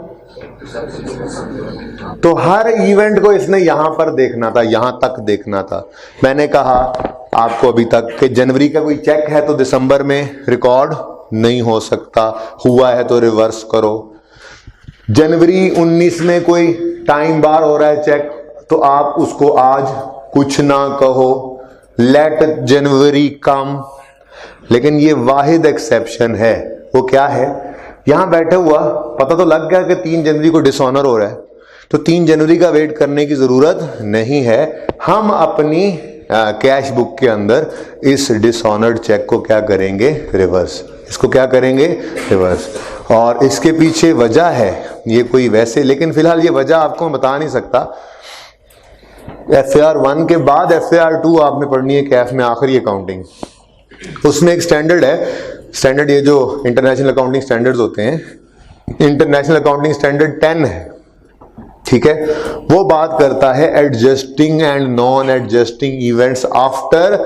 तो हर इवेंट को इसने यहां पर देखना था, यहां तक देखना था। मैंने कहा आपको अभी तक कि जनवरी का कोई चेक है तो दिसंबर में रिकॉर्ड नहीं हो सकता, हुआ है तो रिवर्स करो। जनवरी 19 में कोई टाइम बार हो रहा है चेक, तो आप उसको आज कुछ ना कहो, लेट जनवरी कम। लेकिन ये वाहिद एक्सेप्शन है, वो क्या है? यहां बैठे हुआ पता तो लग गया कि 3 जनवरी को डिसऑनर हो रहा है, तो 3 जनवरी का वेट करने की जरूरत नहीं है। हम अपनी कैश बुक के अंदर इस डिसऑनर्ड चेक को क्या करेंगे? रिवर्स। इसको क्या करेंगे? रिवर्स। और इसके पीछे वजह है ये कोई वैसे, लेकिन फिलहाल ये वजह आपको मैं बता नहीं सकता। FAR 1 के बाद FAR 2 आपने पढ़नी है कैफ में, आखिरी अकाउंटिंग। उसमें एक स्टैंडर्ड है, स्टैंडर्ड ये जो इंटरनेशनल अकाउंटिंग स्टैंडर्ड्स होते हैं, इंटरनेशनल अकाउंटिंग स्टैंडर्ड 10 है, ठीक है। वो बात करता है adjusting and non adjusting events after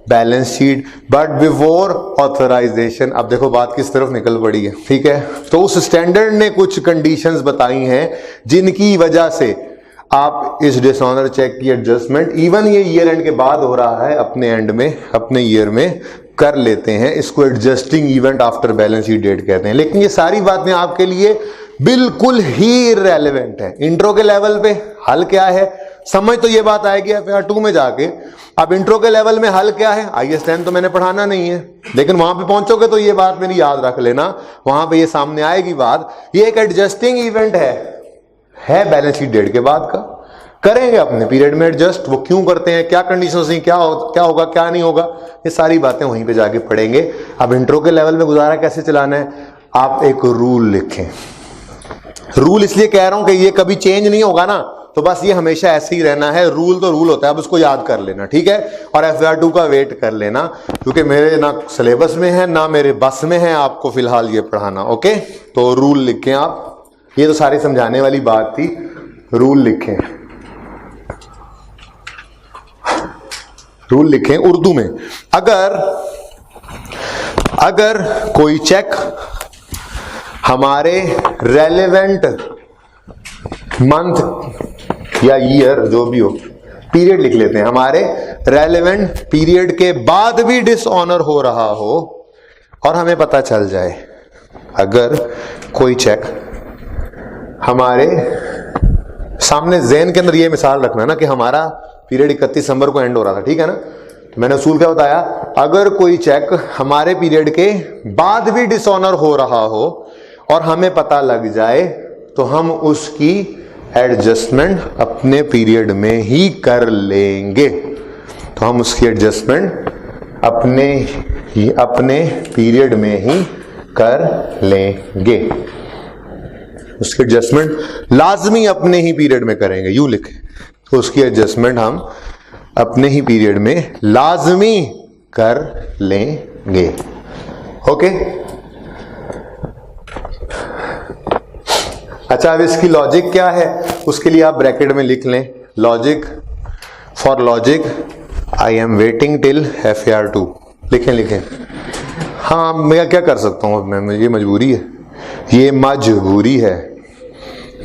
balance sheet but before authorisation. अब देखो बात किस तरफ निकल पड़ी है, ठीक है। तो उस स्टैंडर्ड ने कुछ कंडीशंस बताई हैं जिनकी वजह से आप इस डिसऑनर चेक की एडजस्टमेंट इवन ये ईयर एंड के बाद हो रहा है, अपने एंड में, अपने ईयर में कर लेते हैं। इसको adjusting event after balance sheet date कहते हैं। लेकिन ये सारी बातें आपके लिए बिल्कुल ही इररेलेवेंट है। इंट्रो के लेवल पे हल क्या है समझ तो ये बात आएगी FAR 2 में जाके। अब इंट्रो के लेवल में हल क्या है? IAS 10 तो मैंने पढ़ाना नहीं है, लेकिन वहां पे पहुंचोगे तो ये बात मेरी याद रख लेना, वहां पे ये सामने आएगी बात। ये एक एडजस्टिंग इवेंट है बैलेंस शीट डेट के बाद का, करेंगे अपने पीरियड में एडजस्ट। वो क्यों करते हैं, क्या कंडीशंस हैं, क्या होगा क्या नहीं होगा, ये सारी बातें वहीं पे जाके पढ़ेंगे। अब इंट्रो के लेवल में गुजारा कैसे चलाना है, आप एक रूल लिखें। रूल इसलिए कह रहा हूं कि ये कभी चेंज नहीं होगा ना, तो बस ये हमेशा ऐसे ही रहना है। रूल तो रूल होता है, अब उसको याद कर लेना, ठीक है। और FAR 2 का वेट कर लेना, क्योंकि मेरे ना सिलेबस में है ना मेरे बस में है आपको फिलहाल ये पढ़ाना, ओके। तो रूल लिखें आप, ये तो सारी समझाने वाली बात थी। रूल लिखें, रूल लिखें उर्दू में। अगर कोई चेक हमारे रेलेवेंट मंथ या ईयर जो भी हो, पीरियड लिख लेते हैं, हमारे रेलेवेंट पीरियड के बाद भी डिसऑनर हो रहा हो और हमें पता चल जाए, अगर कोई चेक हमारे सामने ज़हन के अंदर ये मिसाल रखना ना कि हमारा पीरियड 31 दिसंबर को एंड हो रहा था, ठीक है ना। तो मैंने उसूल क्या बताया, अगर कोई चेक हमारे पीरियड के बाद भी डिसऑनर हो रहा हो और हमें पता लग जाए, तो हम उसकी एडजस्टमेंट अपने पीरियड में ही कर लेंगे। तो हम उसकी एडजस्टमेंट अपने पीरियड में ही कर लेंगे। उसकी एडजस्टमेंट लाजमी अपने ही पीरियड में करेंगे, यूं लिखे। तो उसकी एडजस्टमेंट हम अपने ही पीरियड में लाजमी कर लेंगे, ओके। अच्छा, अब इसकी लॉजिक क्या है, उसके लिए आप ब्रैकेट में लिख लें, logic, for logic I am waiting till FAR 2। लिखें। हाँ, मैं क्या कर सकता हूँ, मैं ये मजबूरी है, ये मजबूरी है।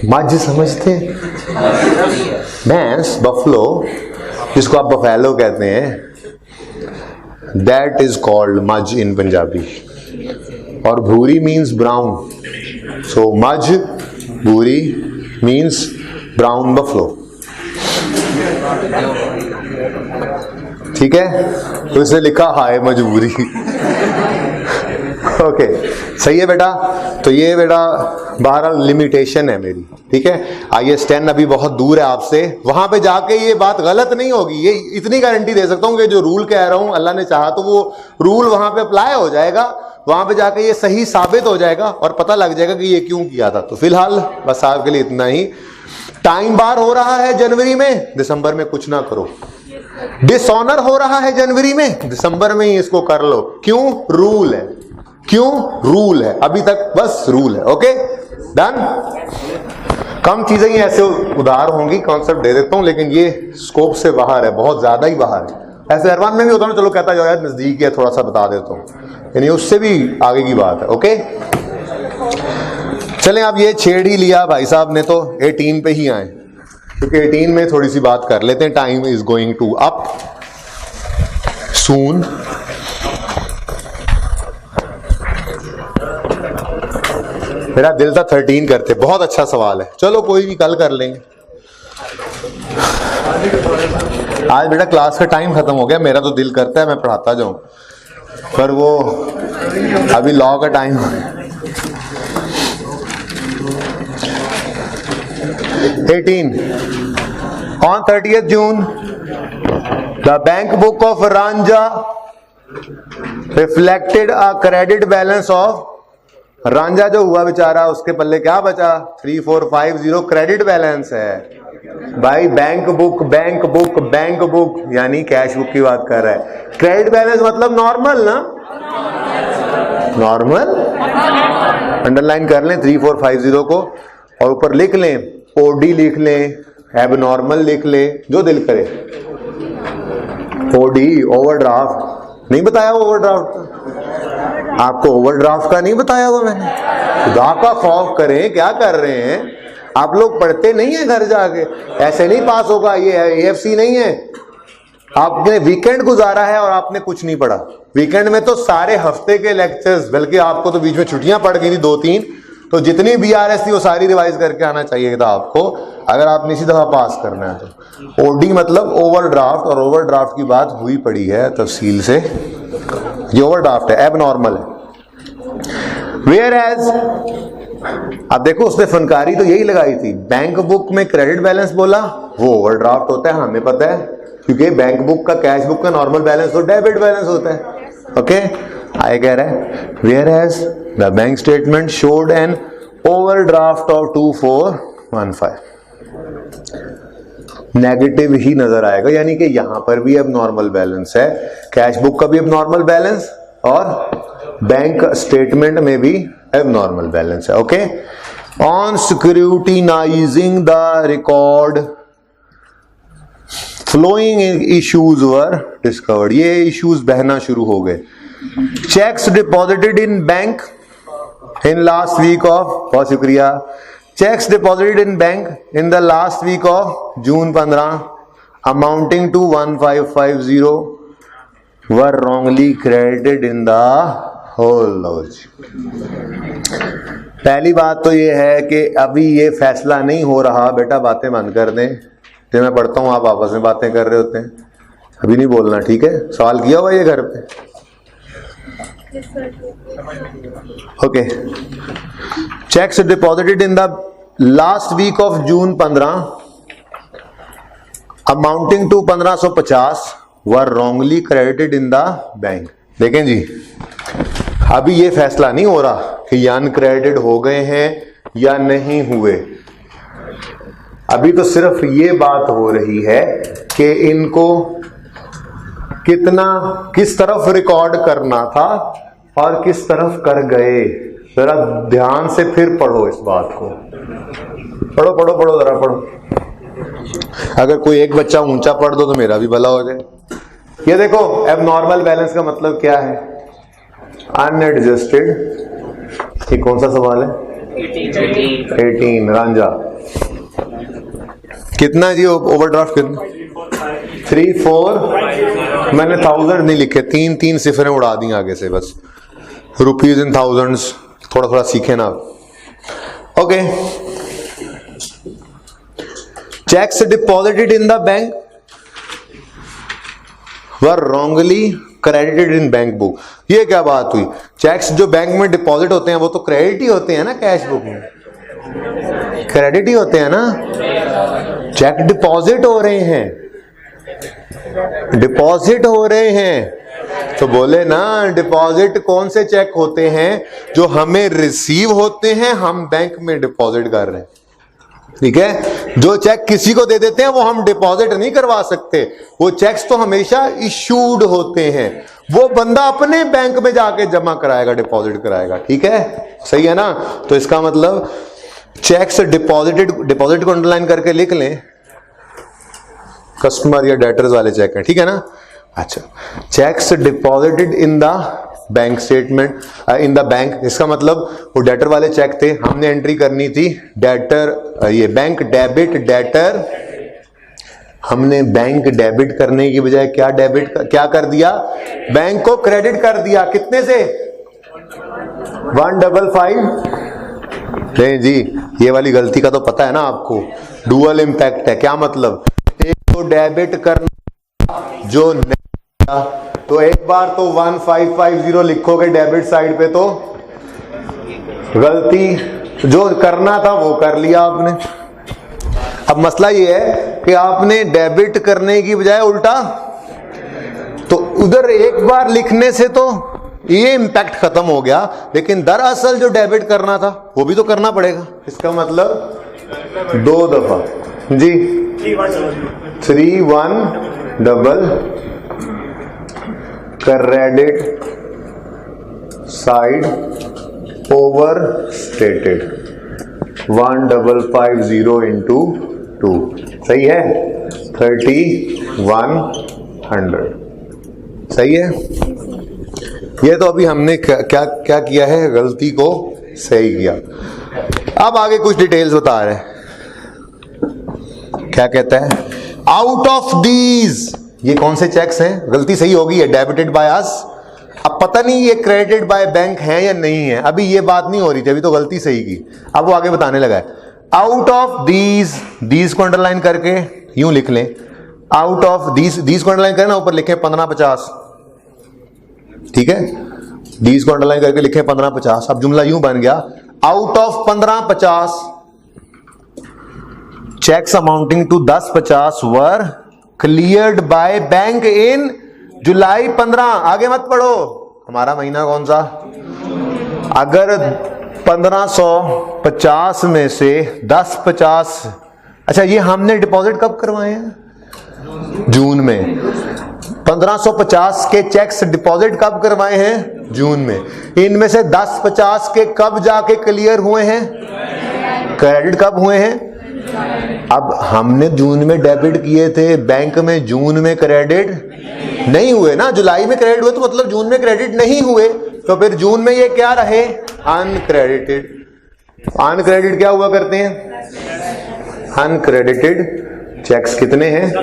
मज समझते हैं, भैंस, बफलो, जिसको आप बफेलो कहते हैं, दैट इज कॉल्ड मज इन पंजाबी। और भूरी मीन्स ब्राउन, सो मज भूरी मीन्स ब्राउन बफलो, ठीक है। तो इसे लिखा हाय मजबूरी। ओके, सही है बेटा। तो ये बेटा बहरहाल लिमिटेशन है मेरी, ठीक है। IAS 10 अभी बहुत दूर है आपसे, वहां पे जाके ये बात गलत नहीं होगी, ये इतनी गारंटी दे सकता हूं कि जो रूल कह रहा हूं, अल्लाह ने चाहा तो वो रूल वहां पे अप्लाई हो जाएगा, वहां पे जाके ये सही साबित हो जाएगा और पता लग जाएगा कि ये क्यों किया था। तो फिलहाल बस आपके लिए इतना ही। टाइम बार हो रहा है जनवरी में, दिसंबर में कुछ ना करो। डिसऑनर हो रहा है जनवरी में, दिसंबर में ही इसको कर लो। क्यों? रूल है, क्यों? रूल है, अभी तक बस रूल है, ओके। डन। कम चीजें ही ऐसे उधार होंगी, कॉन्सेप्ट दे देता हूं, लेकिन ये स्कोप से बाहर है, बहुत ज्यादा ही बाहर है। ऐसे अरमान में भी होता ना, चलो कहता जाओ यार नजदीक है, थोड़ा सा बता देता हूं, यानी उससे भी आगे की बात है। ओके चलें, अब ये छेड़ ही लिया भाई साहब ने, तो 18 पे ही आए, क्योंकि 18 में थोड़ी सी बात कर लेते हैं। Time is going to up soon. मेरा दिल था 13 करते, बहुत अच्छा सवाल है, चलो कोई नहीं, कल कर लेंगे। आज बेटा क्लास का टाइम खत्म हो गया, मेरा तो दिल करता है मैं पढ़ाता जाऊं, पर वो अभी लॉ का time. 18 on 30th June, the bank book of Ranja reflected a credit balance of, Ranjha जो हुआ बेचारा, उसके पल्ले क्या बचा? 3450 क्रेडिट बैलेंस है भाई। Bank book bank book bank book यानी कैश बुक की बात कर रहा है। क्रेडिट बैलेंस मतलब नॉर्मल ना, नॉर्मल अंडरलाइन कर लें 3450 को, और ऊपर लिख लें ओडी, लिख लें एबनॉर्मल, लिख लें जो दिल करे। ओडी ओवरड्राफ्ट नहीं बताया, ओवरड्राफ्ट आपको ओवरड्राफ्ट का नहीं बताया वो मैंने। खुदा का खौफ करें, क्या कर रहे हैं आप लोग? पढ़ते नहीं है घर जाके, ऐसे नहीं पास होगा, ये AFC नहीं है। आपने वीकेंड गुजारा है और आपने कुछ नहीं पढ़ा। वीकेंड में तो सारे हफ्ते के लेक्चर्स, बल्कि आपको तो बीच में छुट्टियां पड़ गई थी 2-3, तो जितनी BRS थी वो सारी रिवाइज करके आना चाहिए था आपको, अगर आपने इसी दफा पास करना है तो। ओडी मतलब ओवरड्राफ्ट, और ओवरड्राफ्ट की बात हुई पड़ी है तफसील से। ये ओवरड्राफ्ट है, एबनॉर्मल है। वेयर एज, अब देखो उसने फनकारी तो यही लगाई थी, बैंक बुक में क्रेडिट बैलेंस बोला, वो ओवरड्राफ्ट होता है, हमें पता है, क्योंकि बैंक बुक का कैश बुक का नॉर्मल बैलेंस तो डेबिट बैलेंस होता है। ओके आगे कह रहा है whereas the bank statement showed an overdraft of 2415, negative ही नजर आएगा, यानी कि यहां पर भी अब नॉर्मल बैलेंस है, कैश बुक का भी अब नॉर्मल बैलेंस, और बैंक स्टेटमेंट में भी अब नॉर्मल बैलेंस है। Okay on scrutinising the record flowing issues were discovered, ये इश्यूज बहना शुरू हो गए। Cheques deposited in bank in last week of, बहुत शुक्रिया, cheques deposited in bank in the last week of June 15 amounting to 1550 were wrongly credited in the whole lodge. पहली बात तो ये है कि अभी ये फैसला नहीं हो रहा, बेटा बातें बंद कर दें, जब मैं पढ़ता हूं आप आपस में बातें कर रहे होते हैं, अभी नहीं बोलना, ठीक है? सवाल किया हुआ ये घर पे? Okay cheques deposited in the last week of June 15 amounting to 1550 were wrongly credited in the bank. देखें जी, अभी ये फैसला नहीं हो रहा कि ये अनक्रेडिटेड हो गए हैं या नहीं हुए, अभी तो सिर्फ ये बात हो रही है कि इनको कितना किस तरफ रिकॉर्ड करना था और किस तरफ कर गए। जरा ध्यान से फिर पढ़ो इस बात को, पढ़ो पढ़ो पढ़ो, जरा पढ़ो। अगर कोई एक बच्चा ऊंचा पढ़ दो तो मेरा भी भला हो जाए। ये देखो अब नॉर्मल बैलेंस का मतलब क्या है? अनएडजस्टेड, ये कौन सा सवाल है? 18 रांझा कितना जी? ओवरड्राफ्ट कितना? 34, मैंने 1000 नहीं लिखे, 3 सिफरें उड़ा दी आगे से, बस रुपीज इन थाउजेंड्स, थोड़ा थोड़ा सीखे ना। Okay cheques deposited in the bank were wrongly credited in bank book. ये क्या बात हुई? चेक्स जो बैंक में डिपॉजिट होते हैं वो तो क्रेडिट ही होते हैं ना, कैश बुक में क्रेडिट ही होते हैं ना। चेक डिपॉजिट हो रहे हैं, डिपॉजिट हो रहे हैं, तो बोले ना डिपॉजिट कौन से चेक होते हैं? जो हमें रिसीव होते हैं, हम बैंक में डिपॉजिट कर रहे हैं, ठीक है? जो चेक किसी को दे देते हैं वो हम डिपॉजिट नहीं करवा सकते, वो चेक्स तो हमेशा इशूड होते हैं, वो बंदा अपने बैंक में जाके जमा कराएगा, डिपॉजिट कराएगा, ठीक है? सही है ना? तो इसका मतलब चेक्स डिपॉजिट को अंडरलाइन करके लिख लें, कस्टमर या डेटर्स वाले चेक हैं, ठीक है ना। अच्छा, checks deposited in the bank statement in the bank, इसका मतलब वो डेटर वाले चेक थे, हमने एंट्री करनी थी डेटर, ये बैंक डेबिट डेटर, हमने बैंक डेबिट करने की बजाय क्या कर दिया, बैंक को क्रेडिट कर दिया। कितने से? 155। नहीं जी, ये वाली गलती का तो पता है ना आपको, डुअल इंपैक्ट है। क्या मतलब? एक तो डेबिट करना जो नहीं, तो एक बार तो 1550 लिखोगे डेबिट साइड पे, तो गलती जो करना था वो कर लिया आपने। अब मसला ये है कि आपने डेबिट करने की बजाय उल्टा, तो उधर एक बार लिखने से तो ये इंपैक्ट खत्म हो गया, लेकिन दरअसल जो डेबिट करना था वो भी तो करना पड़ेगा। इसका मतलब 2 दफा जी 3100 credit side over stated 1550 into 2, सही है, 3100, सही है। ये तो अभी हमने क्या किया है, गलती को सही किया। अब आगे कुछ डिटेल्स बता रहे हैं, क्या कहता है, आउट ऑफ दीज, ये कौन से चेक्स हैं, गलती सही होगी है, डेबिटेड बाय अस। अब पता नहीं ये क्रेडिटेड बाय बैंक है या नहीं है, अभी ये बात नहीं हो रही थी, अभी तो गलती सही की। अब वो आगे बताने लगा है, आउट ऑफ दीज को अंडरलाइन करके यूं लिख लें, आउट ऑफ दीज को अंडरलाइन करें ना, ऊपर लिखें 1550, ठीक है, दीज को अंडरलाइन करके लिखें 1550। अब जुमला यूं बन गया, out of 1550 cheques amounting to 1050 were cleared by bank in July 15। आगे मत पढ़ो, हमारा महीना कौन सा, अगर 1550 में से 1050, अच्छा ये हमने डिपॉजिट कब करवाए हैं, जून में। 1550 के चेक्स डिपॉजिट कब करवाए हैं, जून में। इनमें से 1050 के कब जाके क्लियर हुए हैं, क्रेडिट कब हुए हैं, अब हमने जून में डेबिट किए थे बैंक में, जून में क्रेडिट नहीं हुए ना, जुलाई में क्रेडिट हुए, तो मतलब जून में क्रेडिट नहीं हुए, तो फिर जून में ये क्या रहे, अनक्रेडिटेड। अनक्रेडिट क्या हुआ करते हैं, अनक्रेडिटेड चेक्स कितने हैं,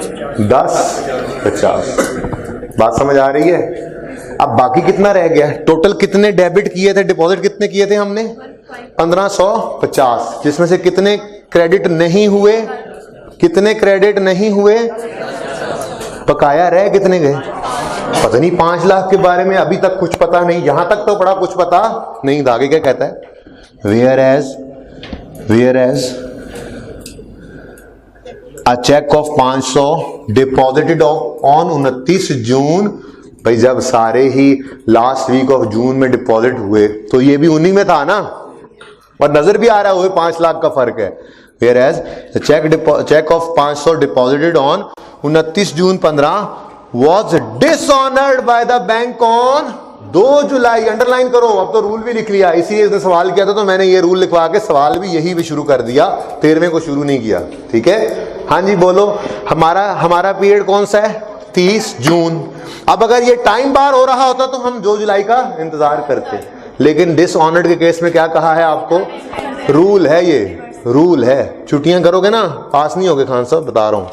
1050। बात समझ आ रही है। अब बाकी कितना रह गया, टोटल कितने डेबिट किए थे, डिपॉजिट कितने किए थे हमने, 1550, जिसमें से कितने क्रेडिट नहीं हुए, कितने क्रेडिट नहीं हुए, बकाया रह कितने गए, पता नहीं। 5 लाख के बारे में अभी तक कुछ पता नहीं, यहां तक तो पढ़ा, कुछ पता नहीं। आगे क्या कहता है, whereas a cheque of 500 deposited on 29 June, भाई जब सारे ही लास्ट वीक ऑफ जून में डिपॉजिट हुए तो ये भी उन्हीं में था ना, और नजर भी आ रहा है 5 लाख का फर्क है। Whereas cheque of 500 deposited on 29 June 15 was dishonoured by the bank on 2 July. Underline करो, अब तो रूल भी लिख लिया, इसीलिए इसने सवाल किया था तो मैंने ये रूल लिखवा के सवाल भी यही भी शुरू कर दिया, 13वें को शुरू नहीं किया, ठीक है। हाँ जी बोलो, हमारा पीरियड कौन सा है, 30 जून। अब अगर ये टाइम बार हो रहा होता तो हम 2 जुलाई का इंतजार करते, लेकिन डिसऑनर्ड के केस में क्या कहा है आपको, रूल है, ये रूल है। छुट्टियां करोगे ना, पास नहीं होगे खान साहब, बता रहा हूं,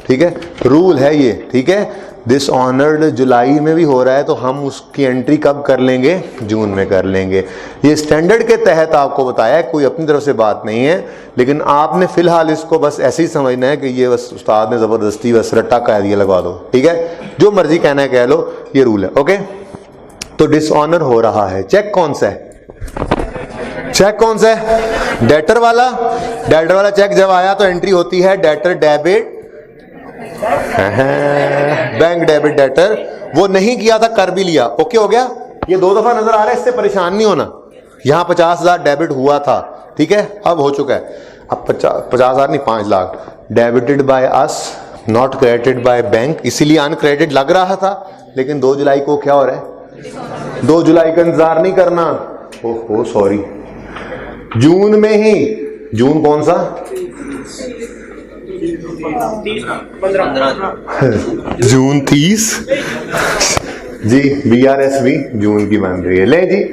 ठीक है, रूल है ये, ठीक है। डिसऑनर्ड जुलाई में भी हो रहा है तो हम उसकी एंट्री कब कर लेंगे, जून में कर लेंगे। ये स्टैंडर्ड के तहत आपको बताया है, कोई अपनी तरफ से बात नहीं है, लेकिन आपने फिलहाल इसको बस ऐसे ही समझना है कि ये बस उस्ताद ने जबरदस्ती बस रट्टा कह दिया, लगा दो, ठीक है, जो मर्जी कहना है कह लो, ये रूल है, ओके। तो डिसऑनर हो रहा है। चेक कौन सा है, चेक कौन सा है, डेटर वाला। डेटर वाला चेक जब आया तो एंट्री होती है debtor debit, bank debit debtor. वो नहीं किया था, कर भी लिया, ओके हो गया। ये 2 दफा नजर आ रहा है, इससे परेशान नहीं होना। यहां 50,000 डेबिट हुआ था, ठीक है, अब हो चुका है। अब 50,000 नहीं, 5 lakh debited bye us, not credited by bank, इसीलिए अनक्रेडिटेड लग रहा था। लेकिन 2 जुलाई को क्या हो रहा है, 2 जुलाई का इंतजार नहीं करना, ओहो सॉरी, जून में ही जून कौन सा? 15 जून 30 जी। BRS भी जून की बन रही है। ले जी,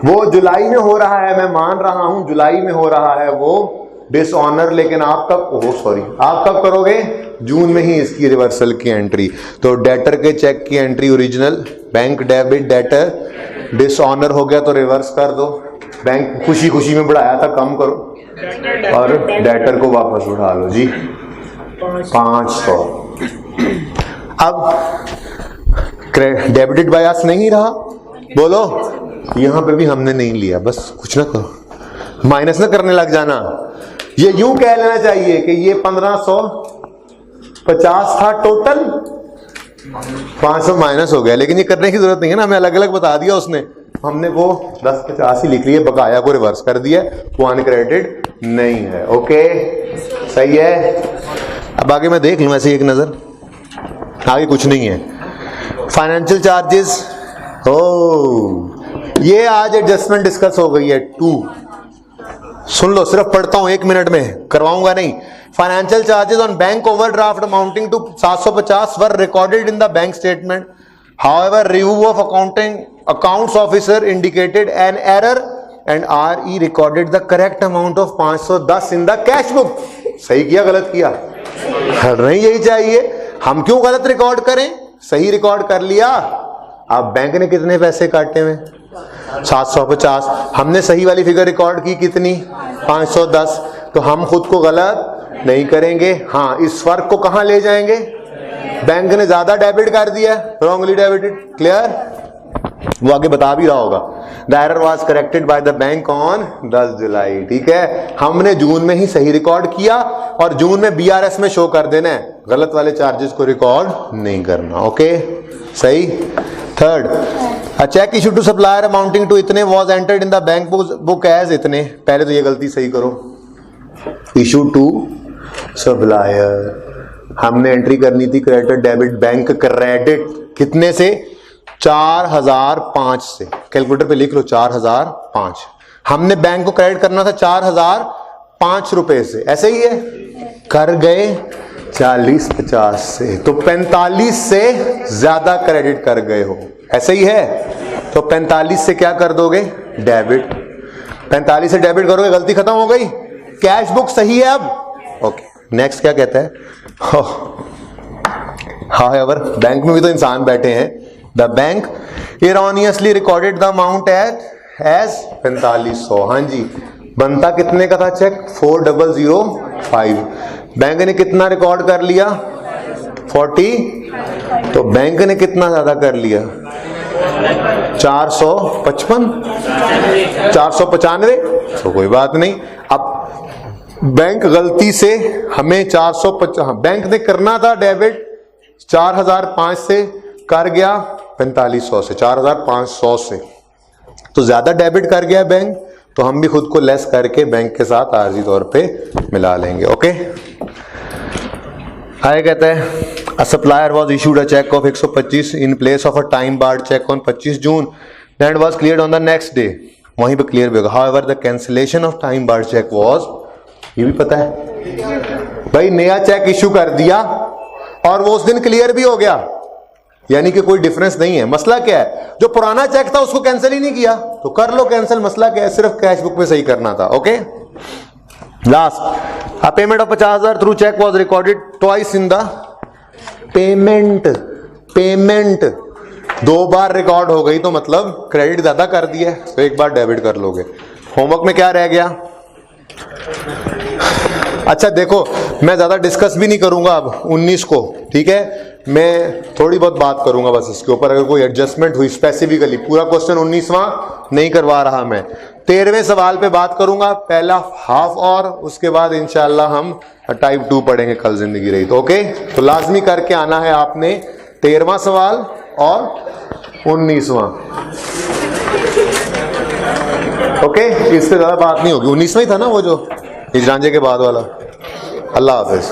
वो जुलाई में हो रहा है, मैं मान रहा हूं जुलाई में हो रहा है वो डिसऑनर, लेकिन आप कब करोगे? जून में ही इसकी रिवर्सल की एंट्री। तो डेटर के चेक की entry original, bank debit debtor, dishonour हो गया तो रिवर्स कर दो। बैंक खुशी खुशी में बढ़ाया था, कम करो और डेटर को वापस उठा लो जी 500। अब डेबिटेड बायस नहीं रहा, बोलो। यहां पे भी हमने नहीं लिया, बस कुछ ना करो, माइनस ना करने लग जाना। ये यूं कह लेना चाहिए कि ये 1550 था टोटल, 500 माइनस हो गया, लेकिन ये करने की जरूरत नहीं है ना, हमें अलग अलग बता दिया उसने। हमने वो 1050 ही लिख लिए, बकाया को रिवर्स कर दिया, वो अनक्रेडिटेड नहीं है। ओके, सही है। अब आगे मैं देख लूं ऐसे एक नजर, आगे कुछ नहीं है। फाइनेंशियल चार्जेस, ये आज एडजस्टमेंट डिस्कस हो गई है 2। सुन लो, सिर्फ पढ़ता हूं, 1 मिनट में करवाऊंगा नहीं। Financial charges on bank overdraft amounting to 750 were recorded in the bank statement. However review of accounts officer indicated an error and RE recorded the correct amount of 510 in the cash book. सही किया गलत किया? नहीं, यही चाहिए। हम क्यों गलत रिकॉर्ड करें, सही रिकॉर्ड कर लिया। अब बैंक ने कितने पैसे काटे हुए? 750। हमने सही वाली फिगर रिकॉर्ड की कितनी? 510। तो हम खुद को गलत नहीं करेंगे। हाँ, इस फर्क को कहां ले जाएंगे? बैंक ने ज्यादा डेबिट कर दिया, रॉन्गली डेबिटेड। क्लियर? वो आगे बता भी रहा होगा। The error was corrected bye the bank on 10 जुलाई। ठीक है, हमने जून में ही सही रिकॉर्ड किया और जून में BRS में शो कर देना है, गलत वाले चार्जेस को रिकॉर्ड नहीं करना। ओके, सही। Third, a cheque issue to supplier amounting to इतने was entered in the bank book as इतने। पहले तो ये गलती सही करो, इशू टू सप्लायर हमने एंट्री करनी थी क्रेडिट डेबिट बैंक क्रेडिट कितने से? 4005 से। कैलकुलेटर पे लिख लो 4005। हमने बैंक को क्रेडिट करना था 4005 रुपए से, ऐसे ही है। कर गए 4050 से, तो 45 से ज्यादा क्रेडिट कर गए हो, ऐसे ही है। तो 45 से क्या कर दोगे? डेबिट। 45 से डेबिट करोगे, गलती खत्म हो गई, कैश बुक सही है अब। ओके, नेक्स्ट क्या कहता है? हाउएवर, बैंक में भी तो इंसान बैठे हैं। The bank erroneously recorded the amount as 4500। हाँ जी, बनता कितने का था चेक? 4005। बैंक ने कितना रिकॉर्ड कर लिया? 40। तो बैंक ने कितना ज्यादा कर लिया? 455, 495। तो कोई बात नहीं। अब बैंक गलती से हमें 450, बैंक ने करना था डेबिट 4005 से, कर गया 4500 से, 4500 से, तो ज्यादा डेबिट कर गया बैंक, तो हम भी खुद को लेस करके बैंक के साथ आर्जी तौर पे मिला लेंगे। ओके, आगे कहता है a supplier was issued a cheque of 125 in place of a time barred cheque on 25 June that was cleared on the next day. वहीं पे क्लियर भी होगा। However the cancellation of time barred cheque was, ये भी पता है भाई, नया चेक इशू कर दिया और वो उस दिन क्लियर भी हो गया, यानी कि कोई डिफरेंस नहीं है। मसला क्या है? जो पुराना चेक था उसको कैंसिल ही नहीं किया, तो कर लो कैंसिल। मसला क्या है? सिर्फ कैश बुक में सही करना था। Okay, last, a payment of 50,000 through cheque was recorded twice in the payment 2 बार रिकॉर्ड हो गई, तो मतलब क्रेडिट ज्यादा कर दिया, तो 1 बार डेबिट कर लोगे। होमवर्क में क्या रह गया? अच्छा देखो, मैं ज्यादा डिस्कस भी नहीं करूंगा अब 19 को, ठीक है। मैं थोड़ी बहुत बात करूंगा बस इसके ऊपर, अगर कोई एडजस्टमेंट हुई स्पेसिफिकली। पूरा क्वेश्चन 19वां नहीं करवा रहा मैं, 13वें सवाल पे बात करूंगा, पहला हाफ, और उसके बाद इंशाल्लाह हम टाइप 2 पढ़ेंगे कल जिंदगी रही तो। ओके, तो लाजमी करके आना है आपने 13वां सवाल और 19वां। ओके, इससे ज्यादा बात नहीं होगी। 19वां ही था ना वो जो इजरांजे के बाद वाला। अल्लाह हाफिज।